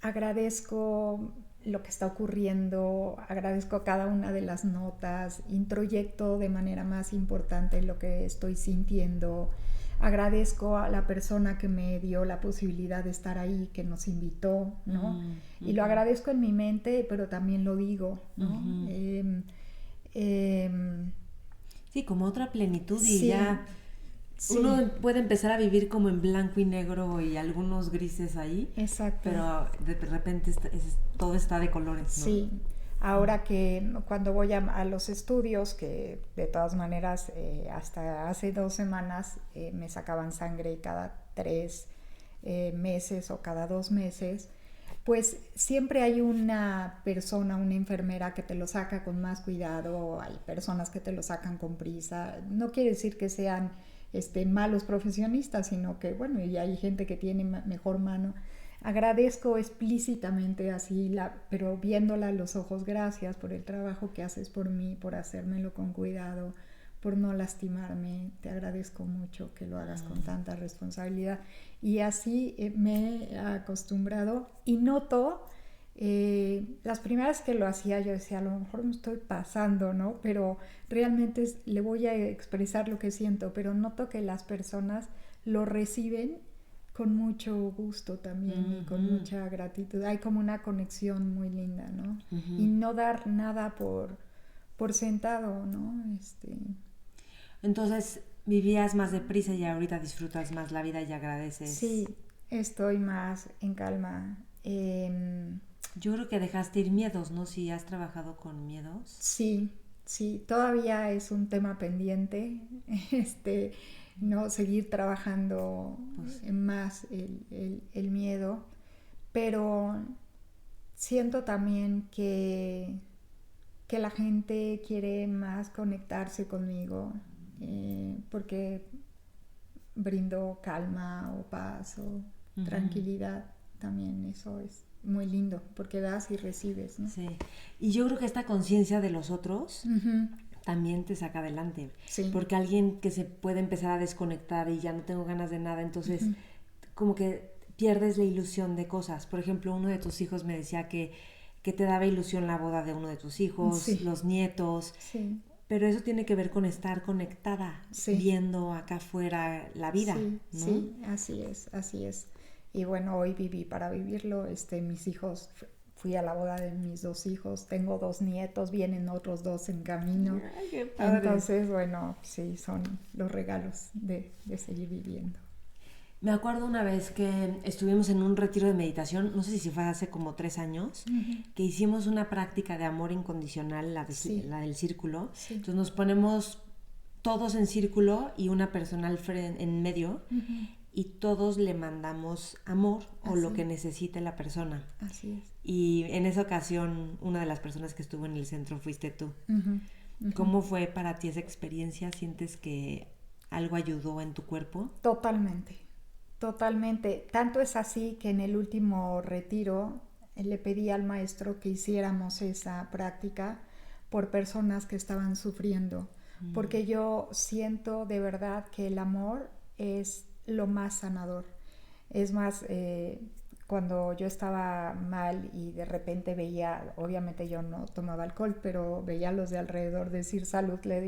agradezco lo que está ocurriendo, agradezco cada una de las notas, introyecto de manera más importante lo que estoy sintiendo, agradezco a la persona que me dio la posibilidad de estar ahí, que nos invitó, ¿no? Y lo agradezco en mi mente, pero también lo digo, ¿no? Sí, como otra plenitud y sí, ya sí. Uno puede empezar a vivir como en blanco y negro y algunos grises ahí. Exacto. Pero de repente todo está de colores, ¿no? Sí. Ahora que cuando voy a los estudios, que de todas maneras hasta hace 2 semanas me sacaban sangre cada 3 meses o cada 2 meses, pues siempre hay una persona, una enfermera que te lo saca con más cuidado, hay personas que te lo sacan con prisa. No quiere decir que sean malos profesionistas, sino que bueno, y hay gente que tiene mejor mano. Agradezco explícitamente así, pero viéndola a los ojos, gracias por el trabajo que haces por mí, por hacérmelo con cuidado, por no lastimarme, te agradezco mucho que lo hagas con tanta responsabilidad. Y así me he acostumbrado y noto, las primeras que lo hacía yo decía, a lo mejor me estoy pasando, ¿no? Pero realmente le voy a expresar lo que siento, pero noto que las personas lo reciben con mucho gusto también y con mucha gratitud. Hay como una conexión muy linda, ¿no? Y no dar nada por sentado, ¿no? Entonces vivías más deprisa y ahorita disfrutas más la vida y agradeces. Sí, estoy más en calma. Yo creo que dejaste ir miedos, ¿no? Si has trabajado con miedos. Sí, todavía es un tema pendiente. ¿no? Seguir trabajando Pues, más el miedo, pero siento también que la gente quiere más conectarse conmigo porque brindo calma o paz o tranquilidad. También eso es muy lindo porque das y recibes, ¿no? sí. Y yo creo que esta conciencia de los otros Ujú. también te saca adelante. Sí. Porque alguien que se puede empezar a desconectar y ya no tengo ganas de nada, entonces como que pierdes la ilusión de cosas. Por ejemplo, uno de tus hijos me decía que te daba ilusión la boda de uno de tus hijos, Sí. los nietos. Sí. Pero eso tiene que ver con estar conectada, Sí. viendo acá afuera la vida, Sí, ¿no? sí, así es, así es. Y bueno, hoy viví para vivirlo. Mis hijos, fui a la boda de mis 2 hijos, tengo 2 nietos, vienen otros 2 en camino. Ay, qué padre. Entonces, bueno, sí, son los regalos de seguir viviendo. Me acuerdo una vez que estuvimos en un retiro de meditación, no sé si fue hace como 3 años, que hicimos una práctica de amor incondicional, Sí. la del círculo. Sí. Entonces nos ponemos todos en círculo y una persona en medio y todos le mandamos amor o lo Así. que necesite la persona. Así es. Y en esa ocasión, una de las personas que estuvo en el centro fuiste tú. Ujú. ¿Cómo fue para ti esa experiencia? ¿Sientes que algo ayudó en tu cuerpo? Totalmente, totalmente. Tanto es así que en el último retiro le pedí al maestro que hiciéramos esa práctica por personas que estaban sufriendo, porque yo siento de verdad que el amor es lo más sanador. Es más, cuando yo estaba mal y de repente veía, obviamente yo no tomaba alcohol, pero veía a los de alrededor decir salud, le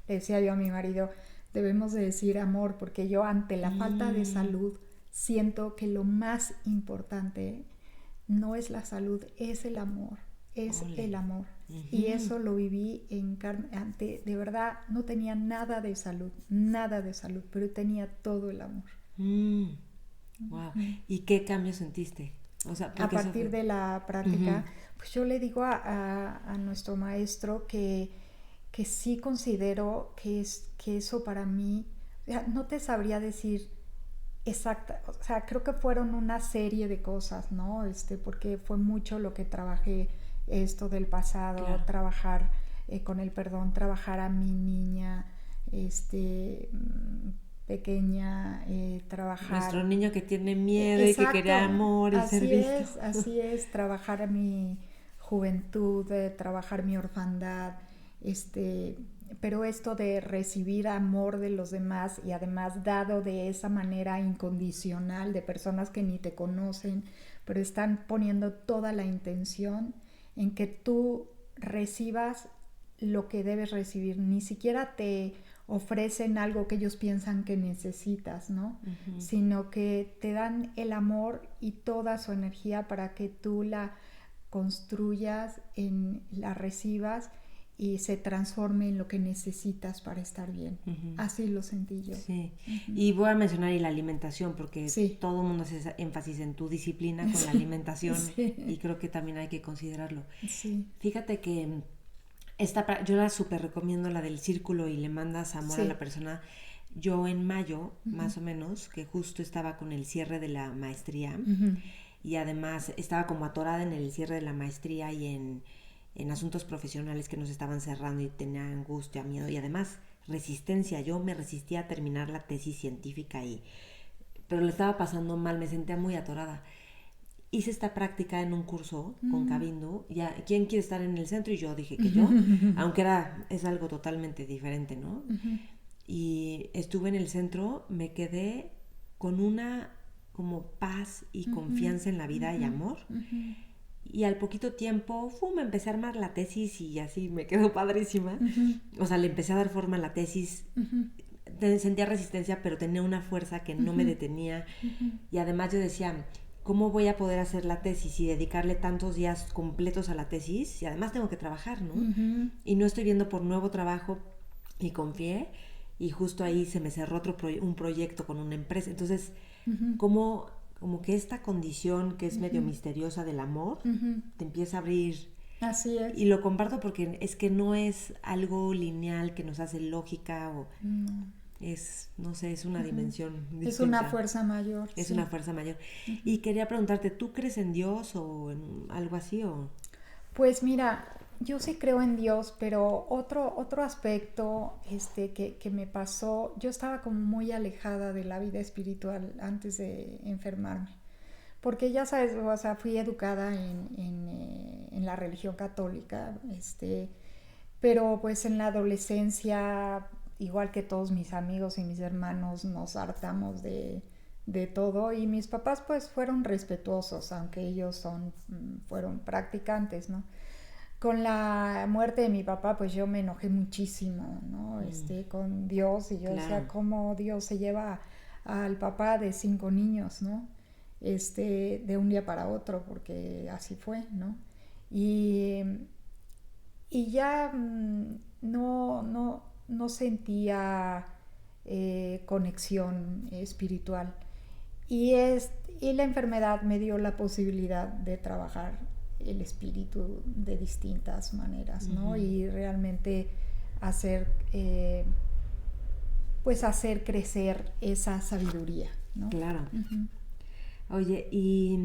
decía yo a mi marido, debemos de decir amor, porque yo ante la falta de salud siento que lo más importante no es la salud, es el amor, es Ole. el amor. Y eso lo viví en carne, de verdad no tenía nada de salud, pero tenía todo el amor. Wow. ¿Y qué cambio sentiste? O sea, A partir de la práctica, pues yo le digo a nuestro maestro que sí considero que eso para mí, o sea, no te sabría decir exacta, o sea, creo que fueron una serie de cosas, ¿no? Porque fue mucho lo que trabajé, esto del pasado, Claro. trabajar con el perdón, trabajar a mi niña, pequeña, trabajar. Nuestro niño que tiene miedo Exacto, y que quería amor y ser visto. así es, trabajar a mi juventud, trabajar mi orfandad, pero esto de recibir amor de los demás y además dado de esa manera incondicional de personas que ni te conocen, pero están poniendo toda la intención en que tú recibas lo que debes recibir, ni siquiera te ofrecen algo que ellos piensan que necesitas, ¿no? Sino que te dan el amor y toda su energía para que tú la construyas, la recibas y se transforme en lo que necesitas para estar bien. Así lo sentí yo. Sí. Y voy a mencionar y la alimentación, porque Sí. todo el mundo hace énfasis en tu disciplina con la alimentación Sí. y creo que también hay que considerarlo. Sí. Fíjate que yo la súper recomiendo, la del círculo y le mandas amor Sí. a la persona. Yo en mayo, más o menos, que justo estaba con el cierre de la maestría y además estaba como atorada en el cierre de la maestría y en asuntos profesionales que nos estaban cerrando y tenía angustia, miedo y además resistencia. Yo me resistía a terminar la tesis científica pero le estaba pasando mal, me sentía muy atorada. Hice esta práctica en un curso con Cabindo. Ya, ¿quién quiere estar en el centro? Y yo dije que yo, aunque es algo totalmente diferente, ¿no? Y estuve en el centro, me quedé con una como paz y confianza en la vida y amor. Y al poquito tiempo, me empecé a armar la tesis y así me quedó padrísima. O sea, le empecé a dar forma a la tesis. Sentía resistencia, pero tenía una fuerza que no me detenía. Y además yo decía, ¿cómo voy a poder hacer la tesis y dedicarle tantos días completos a la tesis? Y además tengo que trabajar, ¿no? Y no estoy viendo por nuevo trabajo. Y confié. Y justo ahí se me cerró un proyecto con una empresa. Entonces, como que esta condición que es medio misteriosa del amor te empieza a abrir. Así es. Y lo comparto porque es que no es algo lineal que nos hace lógica es, no sé, es una dimensión distinta. Es una fuerza mayor. Es sí. una fuerza mayor. Y quería preguntarte, ¿tú crees en Dios o en algo así o...? Pues mira, yo sí creo en Dios, pero otro aspecto que me pasó, yo estaba como muy alejada de la vida espiritual antes de enfermarme. Porque ya sabes, o sea, fui educada en la religión católica, pero pues en la adolescencia, igual que todos mis amigos y mis hermanos, nos hartamos de todo y mis papás pues fueron respetuosos, aunque ellos fueron practicantes, ¿no? Con la muerte de mi papá pues yo me enojé muchísimo, ¿no? Con Dios y yo decía, ¿cómo Dios se lleva al papá de 5 niños, ¿no? De un día para otro, porque así fue, ¿no? Y, y ya no sentía conexión espiritual. Y la enfermedad me dio la posibilidad de trabajar el espíritu de distintas maneras, ¿no? Y realmente hacer crecer esa sabiduría, ¿no? Claro. Oye, y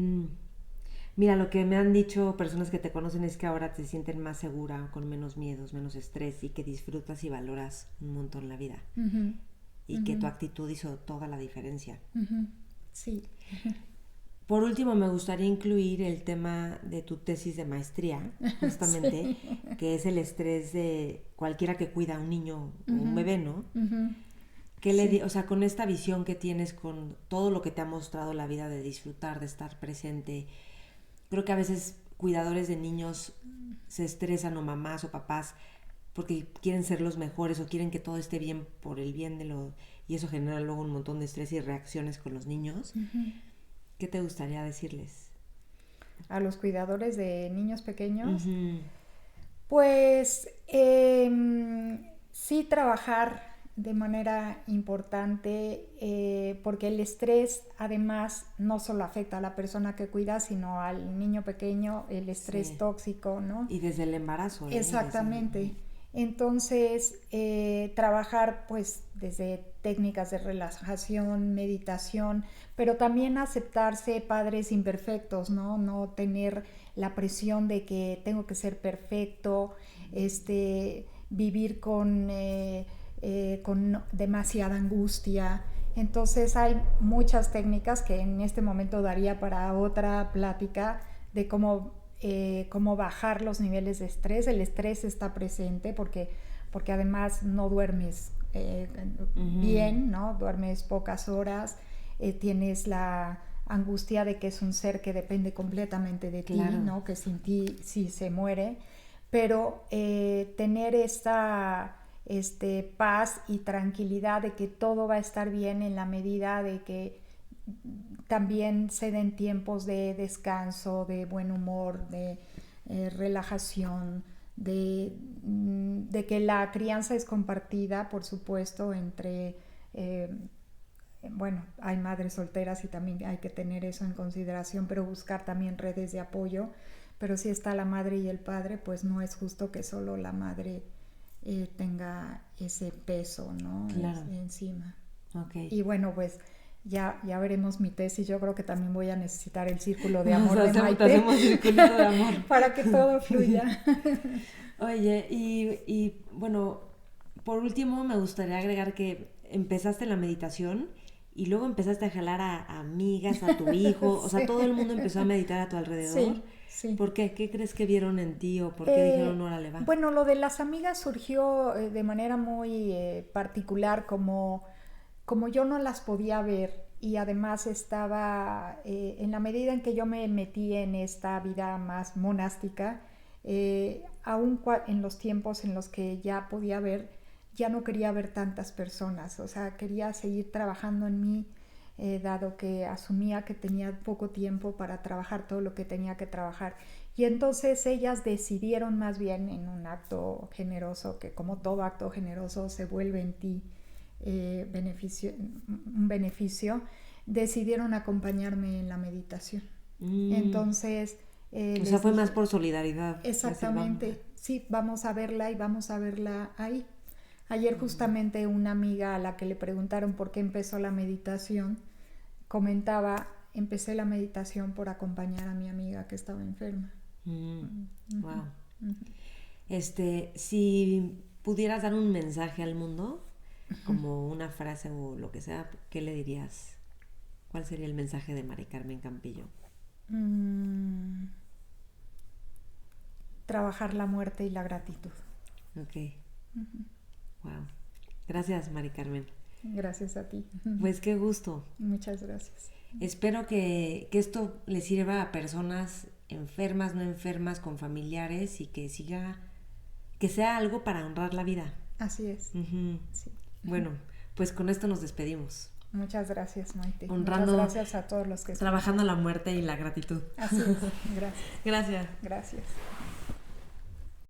mira, lo que me han dicho personas que te conocen es que ahora te sienten más segura, con menos miedos, menos estrés y que disfrutas y valoras un montón la vida. Y que tu actitud hizo toda la diferencia. Sí. Por último, me gustaría incluir el tema de tu tesis de maestría, justamente, que es el estrés de cualquiera que cuida a un niño o un bebé, ¿no? O sea, con esta visión que tienes, con todo lo que te ha mostrado la vida de disfrutar, de estar presente, creo que a veces cuidadores de niños se estresan, o mamás o papás, porque quieren ser los mejores o quieren que todo esté bien por el bien y eso genera luego un montón de estrés y reacciones con los niños. ¿Qué te gustaría decirles? A los cuidadores de niños pequeños, pues sí trabajar de manera importante, porque el estrés además no solo afecta a la persona que cuida, sino al niño pequeño, el estrés tóxico, ¿no? Y desde el embarazo. Exactamente. Entonces, trabajar pues desde técnicas de relajación, meditación, pero también aceptarse padres imperfectos, ¿no? No tener la presión de que tengo que ser perfecto, vivir con demasiada angustia. Entonces hay muchas técnicas que en este momento daría para otra plática de cómo bajar los niveles de estrés. El estrés está presente porque además no duermes bien, ¿no? Duermes pocas horas, tienes la angustia de que es un ser que depende completamente de ti, ¿no? Que sin ti sí se muere, pero tener esta paz y tranquilidad de que todo va a estar bien en la medida de que también se den tiempos de descanso, de buen humor, de relajación, de que la crianza es compartida, por supuesto, entre bueno, hay madres solteras y también hay que tener eso en consideración, pero buscar también redes de apoyo. Pero si está la madre y el padre, pues no es justo que solo la madre tenga ese peso, ¿no? Encima. Y bueno, pues ya veremos mi tesis. Yo creo que también voy a necesitar el círculo de amor de Maite. Hacemos circulito de amor. Para que todo fluya. Oye, y bueno, por último me gustaría agregar que empezaste la meditación y luego empezaste a jalar a amigas, a tu hijo, o sea, todo el mundo empezó a meditar a tu alrededor. Sí. ¿Por qué? ¿Qué crees que vieron en ti o por qué dijeron órale va? Bueno, lo de las amigas surgió de manera muy particular, como yo no las podía ver y además estaba, en la medida en que yo me metí en esta vida más monástica, aún en los tiempos en los que ya podía ver, ya no quería ver tantas personas, o sea, quería seguir trabajando en mí, dado que asumía que tenía poco tiempo para trabajar todo lo que tenía que trabajar. Y entonces ellas decidieron, más bien en un acto generoso, que como todo acto generoso se vuelve en ti un beneficio, decidieron acompañarme en la meditación. Entonces o sea, fue más por solidaridad. Exactamente, sí, vamos a verla y vamos a verla ahí. Ayer justamente una amiga a la que le preguntaron por qué empezó la meditación, comentaba, empecé la meditación por acompañar a mi amiga que estaba enferma. Wow. Si pudieras dar un mensaje al mundo, como una frase o lo que sea, ¿qué le dirías? ¿Cuál sería el mensaje de Mari Carmen Campillo? Trabajar la muerte y la gratitud. Ok. Wow. Gracias, Mari Carmen. Gracias a ti. Pues qué gusto. Muchas gracias. Espero que esto le sirva a personas enfermas, no enfermas, con familiares, y que sea algo para honrar la vida. Así es. Sí. Bueno, pues con esto nos despedimos. Muchas gracias, Maite. Honrando, muchas gracias a todos los que trabajando la muerte y la gratitud. Así es. Gracias. Gracias. Gracias.